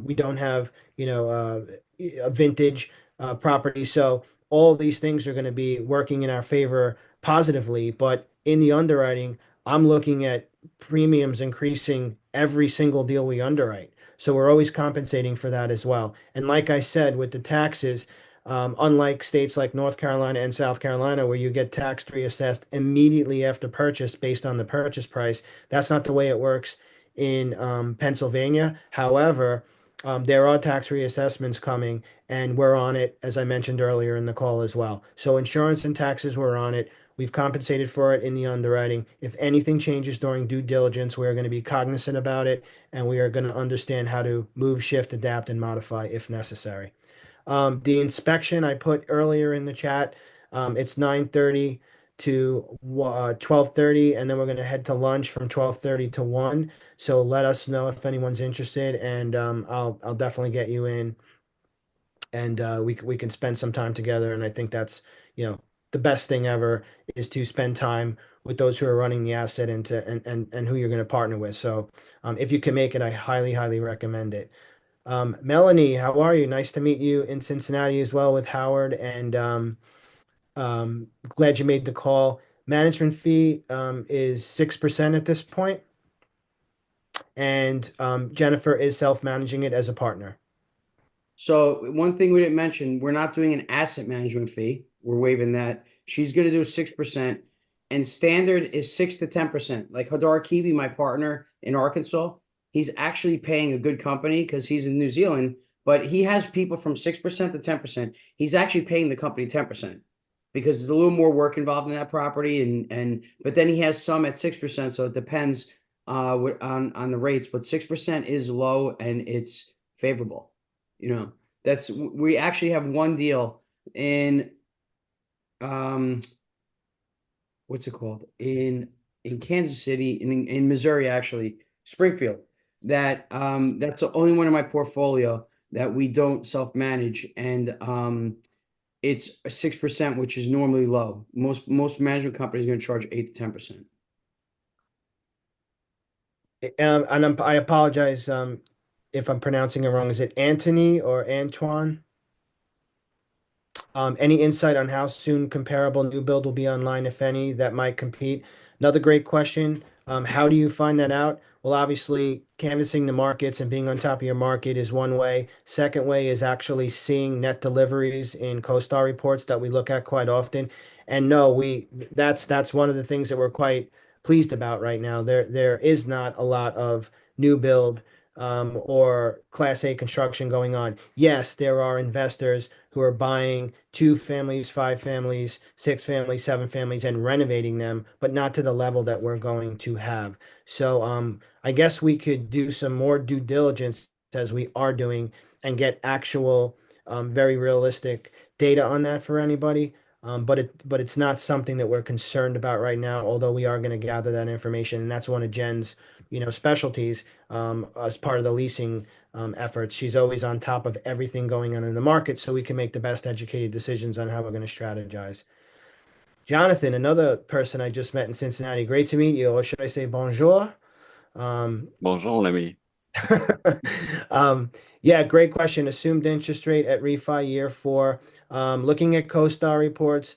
We don't have, a vintage property. So all of these things are going to be working in our favor positively. But in the underwriting, I'm looking at premiums increasing every single deal we underwrite. So we're always compensating for that as well. And like I said, with the taxes, unlike states like North Carolina and South Carolina, where you get taxed reassessed immediately after purchase based on the purchase price, that's not the way it works in Pennsylvania. However, there are tax reassessments coming, and we're on it, as I mentioned earlier in the call as well. So insurance and taxes, we're on it. We've compensated for it in the underwriting. If anything changes during due diligence, we are going to be cognizant about it, and we are going to understand how to move, shift, adapt, and modify if necessary. The inspection I put earlier in the chat, it's 9:30 to 12:30, and then we're going to head to lunch from 12:30 to 1. So let us know if anyone's interested, and I'll definitely get you in, and we can spend some time together. And I think that's, the best thing ever is to spend time with those who are running the asset and who you're going to partner with. So if you can make it, I highly, highly recommend it. Melanie, how are you? Nice to meet you in Cincinnati as well with Howard, and glad you made the call. Management fee is 6% at this point, and Jennifer is self-managing it as a partner. So one thing we didn't mention, we're not doing an asset management fee. We're waiving that. She's going to do 6%, and standard is 6 to 10%. Like Hadar Kiwi, my partner in Arkansas, he's actually paying a good company because he's in New Zealand, but he has people from 6% to 10%. He's actually paying the company 10% because there's a little more work involved in that property, and but then he has some at 6%, so it depends on the rates. But 6% is low and it's favorable. We actually have one deal in what's it called, in Kansas City, in Missouri, actually Springfield, that's the only one in my portfolio that we don't self-manage, and it's 6%, which is normally low. Most management companies are going to charge 8 to 10%. I apologize if I'm pronouncing it wrong. Is it Anthony or Antoine? Any insight on how soon comparable new build will be online, if any, that might compete? Another great question. How do you find that out? Well, obviously, canvassing the markets and being on top of your market is one way. Second way is actually seeing net deliveries in CoStar reports that we look at quite often. And no, that's one of the things that we're quite pleased about right now. There is not a lot of new build or Class A construction going on. Yes, there are investors who are buying 2 families, 5 families, 6 families, 7 families, and renovating them, but not to the level that we're going to have. So I guess we could do some more due diligence as we are doing and get actual, very realistic data on that for anybody. But it's not something that we're concerned about right now, although we are going to gather that information, and that's one of Jen's, specialties as part of the leasing efforts. She's always on top of everything going on in the market so we can make the best educated decisions on how we're going to strategize. Jonathan, another person I just met in Cincinnati. Great to meet you. Or should I say bonjour? Bonjour, l'ami. Yeah, great question. Assumed interest rate at refi year 4. Looking at CoStar reports,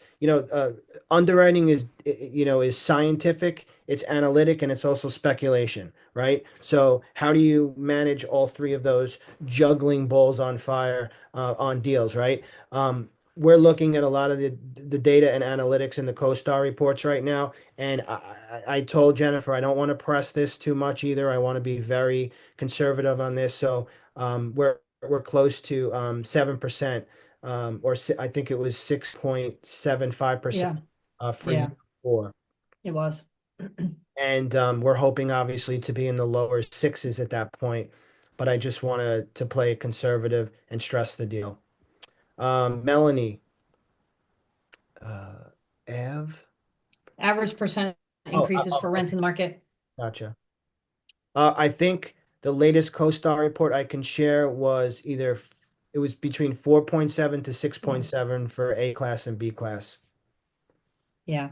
underwriting is scientific, it's analytic, and it's also speculation, right? So how do you manage all three of those juggling balls on fire on deals, right? We're looking at a lot of the data and analytics in the CoStar reports right now, and I told Jennifer I don't want to press this too much either. I want to be very conservative on this. So we're close to 7%, I think it was 6.75% for Yeah. year 4. It was. And we're hoping obviously to be in the lower sixes at that point. But I just wanted to play it conservative and stress the deal. Melanie, Ev. Average percent increases for rents in the market. Gotcha. I think the latest CoStar report I can share was it was between 4.7 to 6.7 for A class and B class. Yeah.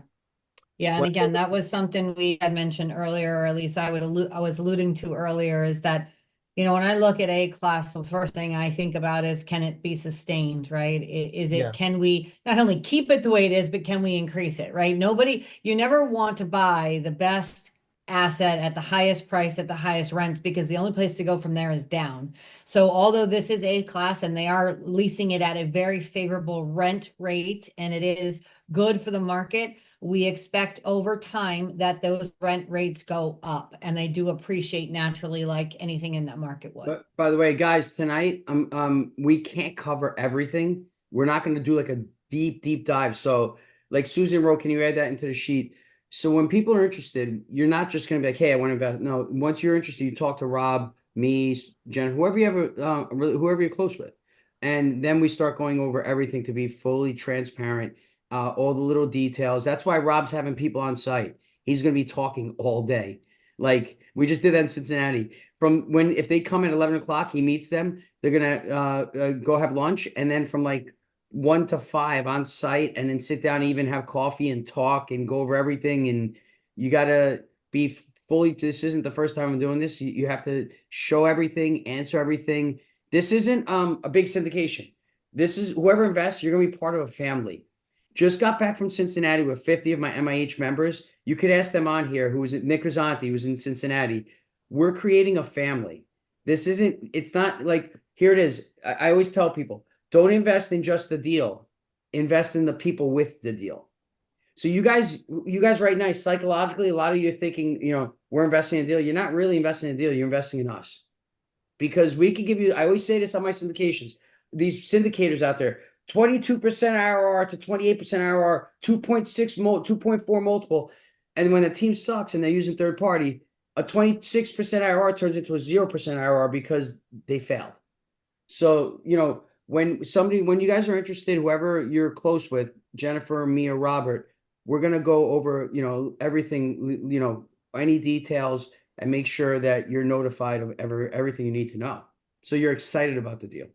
Yeah, and What- again, that was something we had mentioned earlier, or at least I was alluding to earlier, is that, when I look at A class, the first thing I think about is, can it be sustained, right? Yeah. Can we not only keep it the way it is, but can we increase it, right? You never want to buy the best asset at the highest price at the highest rents, because the only place to go from there is down. So although this is A class and they are leasing it at a very favorable rent rate, and it is good for the market, we expect over time that those rent rates go up, and they do appreciate naturally, like anything in that market would. But by the way, guys, tonight, we can't cover everything. We're not going to do like a deep dive. So, like Susan wrote, can you add that into the sheet? So when people are interested, you're not just going to be like, hey, I want to invest. No, once you're interested, you talk to Rob, me, Jen, whoever you're close with, and then we start going over everything to be fully transparent. All the little details. That's why Rob's having people on site. He's going to be talking all day. Like we just did that in Cincinnati. If they come at 11 o'clock, he meets them. They're going to go have lunch. And then from like 1 to 5 on site, and then sit down and even have coffee and talk and go over everything. And you got to be fully, this isn't the first time I'm doing this. You have to show everything, answer everything. This isn't a big syndication. This is whoever invests, you're going to be part of a family. Just got back from Cincinnati with 50 of my MIH members. You could ask them on here, who was Nick Rizzanti, who was in Cincinnati. We're creating a family. It's not like, here it is. I always tell people, don't invest in just the deal. Invest in the people with the deal. So you guys right now, psychologically, a lot of you are thinking, we're investing in a deal. You're not really investing in a deal. You're investing in us. Because we can give you, I always say this on my syndications, these syndicators out there, 22% IRR to 28% IRR, 2.4 multiple. And when the team sucks and they're using third party, a 26% IRR turns into a 0% IRR because they failed. So, when you guys are interested, whoever you're close with, Jennifer, me, or Robert, we're going to go over, everything, any details, and make sure that you're notified of everything you need to know. So you're excited about the deal.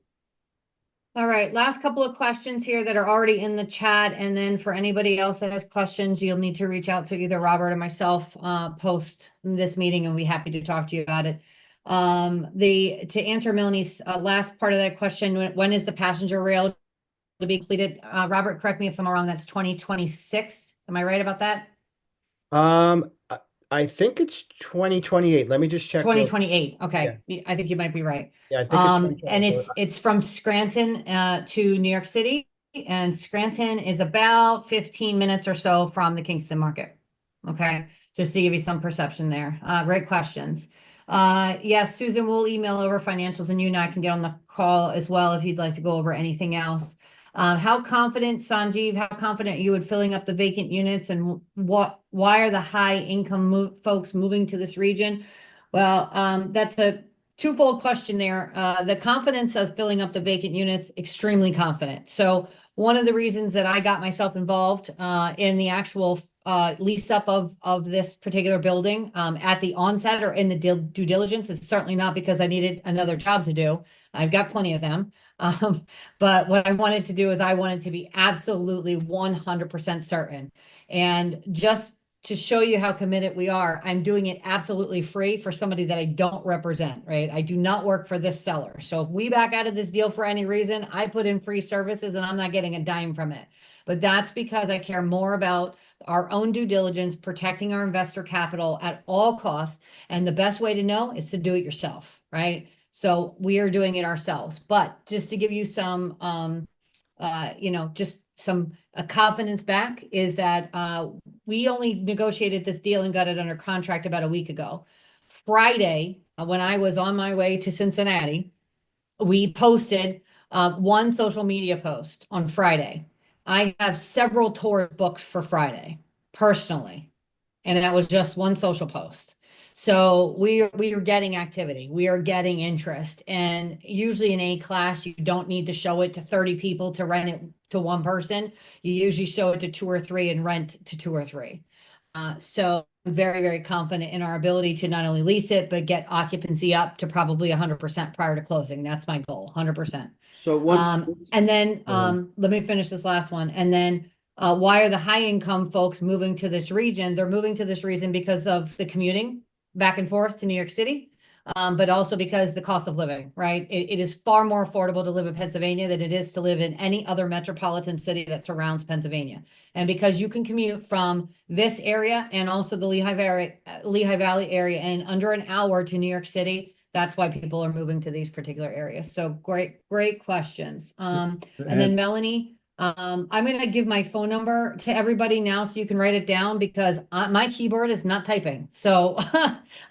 All right, last couple of questions here that are already in the chat. And then for anybody else that has questions, you'll need to reach out to either Robert or myself post this meeting, and we'll be happy to talk to you about it. To answer Melanie's last part of that question, when is the passenger rail to be completed? Robert, correct me if I'm wrong, that's 2026. Am I right about that? I think it's 2028. Let me just check. 2028. Okay. I think you might be right. Yeah, I think and it's from Scranton to New York City, and Scranton is about 15 minutes or so from the Kingston market. Okay. Just to give you some perception there. Great questions. Yes, Susan will email over financials, and you and I can get on the call as well if you'd like to go over anything else. How confident, Sanjeev, how confident are you in filling up the vacant units, and why are the high income folks moving to this region? Well, that's a twofold question there. The confidence of filling up the vacant units, extremely confident. So one of the reasons that I got myself involved in the actual lease up of this particular building at the onset or in the due diligence, it's certainly not because I needed another job to do. I've got plenty of them. But what I wanted to do is I wanted to be absolutely 100% certain. And just to show you how committed we are, I'm doing it absolutely free for somebody that I don't represent, right? I do not work for this seller. So if we back out of this deal for any reason, I put in free services and I'm not getting a dime from it. But that's because I care more about our own due diligence, protecting our investor capital at all costs. And the best way to know is to do it yourself, right? So we are doing it ourselves. But just to give you some, just some confidence back is that we only negotiated this deal and got it under contract about a week ago. Friday, when I was on my way to Cincinnati, we posted one social media post on Friday. I have several tours booked for Friday personally, and that was just one social post. So we are getting activity, we are getting interest, and usually in A class, you don't need to show it to 30 people to rent it to one person. You usually show it to 2 or 3 and rent to 2 or 3. So I'm very, very confident in our ability to not only lease it, but get occupancy up to probably 100% prior to closing. That's my goal, 100%. So And then let me finish this last one. And then why are the high income folks moving to this region? They're moving to this region because of the commuting back and forth to New York City, but also because the cost of living, right? It is far more affordable to live in Pennsylvania than it is to live in any other metropolitan city that surrounds Pennsylvania. And because you can commute from this area and also the Lehigh Valley area in under an hour to New York City, that's why people are moving to these particular areas. So great questions. And then Melanie, I'm going to give my phone number to everybody now so you can write it down because my keyboard is not typing. So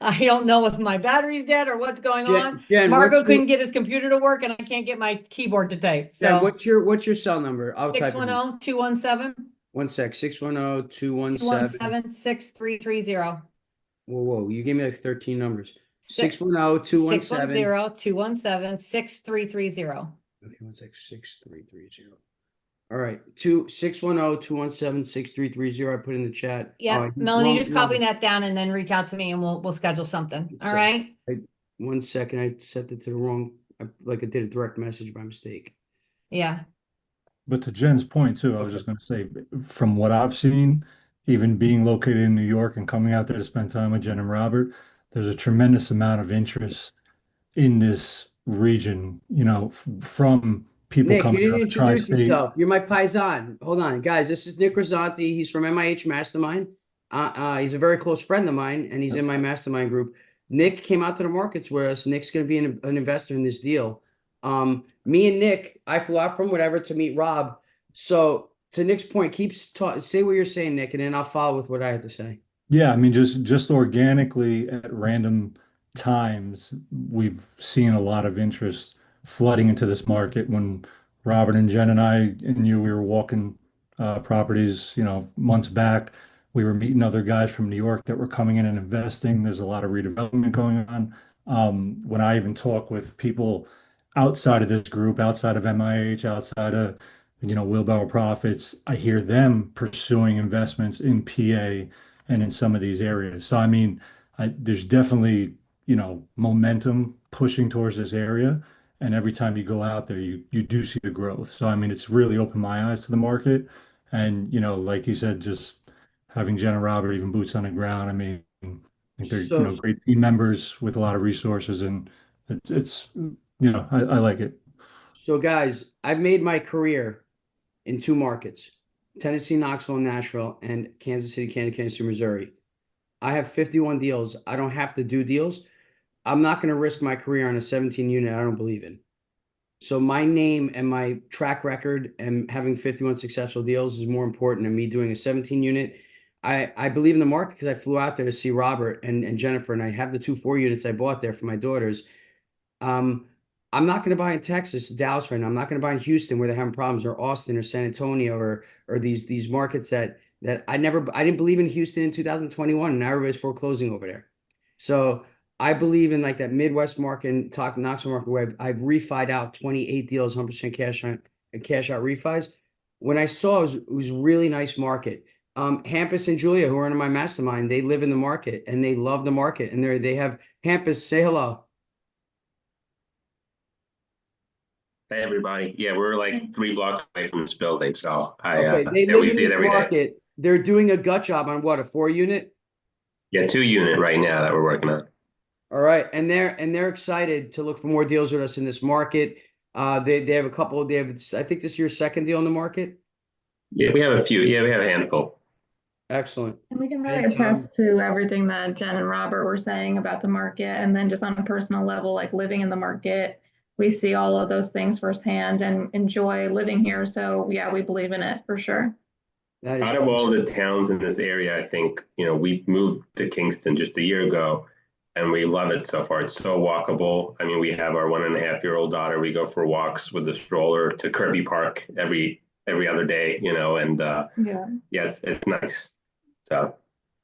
I don't know if my battery's dead or what's going on. Jen, Marco couldn't get his computer to work and I can't get my keyboard to type. So Jen, what's your cell number? I'll type it in. 610-217. One sec, 610-217. 6330. Whoa, you gave me like 13 numbers. 610-217. 610-217-6330. Okay, 1 sec, 6330. All right, 610-217-6330. I put in the chat. Yeah, Melanie, just copy that down and then reach out to me and we'll schedule something. All right. 1 second, I set it to the wrong, like I did a direct message by mistake. Yeah. But to Jen's point too, I was just going to say, from what I've seen, even being located in New York and coming out there to spend time with Jen and Robert, there's a tremendous amount of interest in this region, from people Nick, you coming didn't out of introduce tri-state. yourself. You're my paisan. Hold on, guys. This is Nick Rosanti. He's from MIH Mastermind. He's a very close friend of mine, and he's in my mastermind group. Nick came out to the markets with us. Nick's going to be an investor in this deal. Me and Nick, I flew out from whatever to meet Rob. So to Nick's point, say what you're saying, Nick, and then I'll follow with what I have to say. Yeah, I mean, just organically at random times, we've seen a lot of interest flooding into this market. When Robert and Jen and we were walking properties, months back, we were meeting other guys from New York that were coming in and investing. There's a lot of redevelopment going on. When I even talk with people outside of this group, outside of MIH, outside of, Wheelbarrow Profits, I hear them pursuing investments in PA and in some of these areas. So, I mean, there's definitely, momentum pushing towards this area. And every time you go out there, you do see the growth. So, I mean, it's really opened my eyes to the market. And, like you said, just having Jen and Robert, even boots on the ground. I mean, I think they're, great team members with a lot of resources. And it's I like it. So, guys, I've made my career in 2 markets, Tennessee, Knoxville, and Nashville, and Kansas City, Kansas City, Missouri. I have 51 deals. I don't have to do deals. I'm not going to risk my career on a 17 unit I don't believe in. So my name and my track record and having 51 successful deals is more important than me doing a 17 unit. I believe in the market because I flew out there to see Robert and Jennifer, and I have the 2 4 units I bought there for my daughters. I'm not going to buy in Texas, Dallas right now. I'm not going to buy in Houston where they're having problems, or Austin or San Antonio or these markets that I didn't believe in Houston in 2021, and now everybody's foreclosing over there. So I believe in like that Midwest market and Knoxville market where I've refied out 28 deals, 100% cash out refis. When I saw it was really nice market. Hampus and Julia, who are in my mastermind, they live in the market and they love the market, and they have Hampus, say hello. Hey everybody. Yeah, we're like 3 blocks away from this building, so They live in this market. they're doing a gut job on what, a 4-unit? Yeah, 2-unit right now that we're working on. All right, and they're excited to look for more deals with us in this market. They have a couple. They have, I think this is your second deal in the market. Yeah, we have a few. Yeah, we have a handful. Excellent. And we can really And, attest to everything that Jen and Robert were saying about the market. And then just on a personal level, like living in the market, we see all of those things firsthand and enjoy living here. So yeah, we believe in it for sure. That is Out of all awesome. the towns in this area, I think, we moved to Kingston just a year ago and we love it so far. It's so walkable. I mean, we have our 1.5-year-old daughter. We go for walks with the stroller to Kirby Park every other day, and Yeah. yes, it's nice. So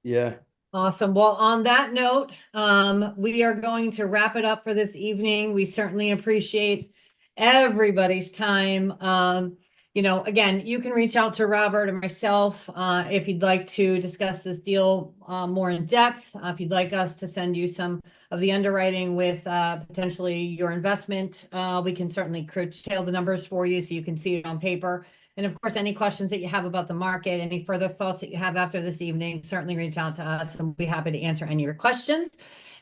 Yeah. Awesome. Well, on that note, we are going to wrap it up for this evening. We certainly appreciate everybody's time. Again, you can reach out to Robert and myself if you'd like to discuss this deal more in depth. If you'd like us to send you some of the underwriting with potentially your investment, we can certainly curtail the numbers for you so you can see it on paper. And of course, any questions that you have about the market, any further thoughts that you have after this evening, certainly reach out to us and we'll be happy to answer any of your questions.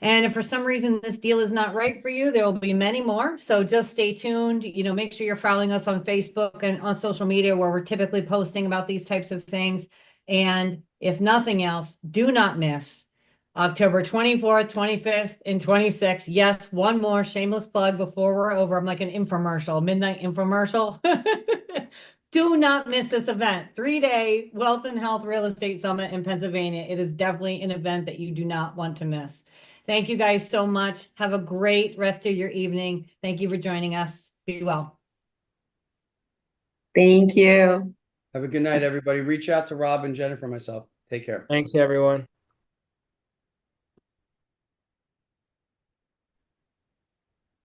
And if for some reason this deal is not right for you, there will be many more. So just stay tuned. Make sure you're following us on Facebook and on social media where we're typically posting about these types of things. And if nothing else, do not miss October 24th, 25th, and 26th. Yes, one more shameless plug before we're over. I'm like an infomercial, midnight infomercial. Do not miss this event. 3-day Wealth and Health Real Estate Summit in Pennsylvania. It is definitely an event that you do not want to miss. Thank you guys so much. Have a great rest of your evening. Thank you for joining us. Be well. Thank you. Have a good night, everybody. Reach out to Rob and Jennifer, myself. Take care. Thanks, everyone.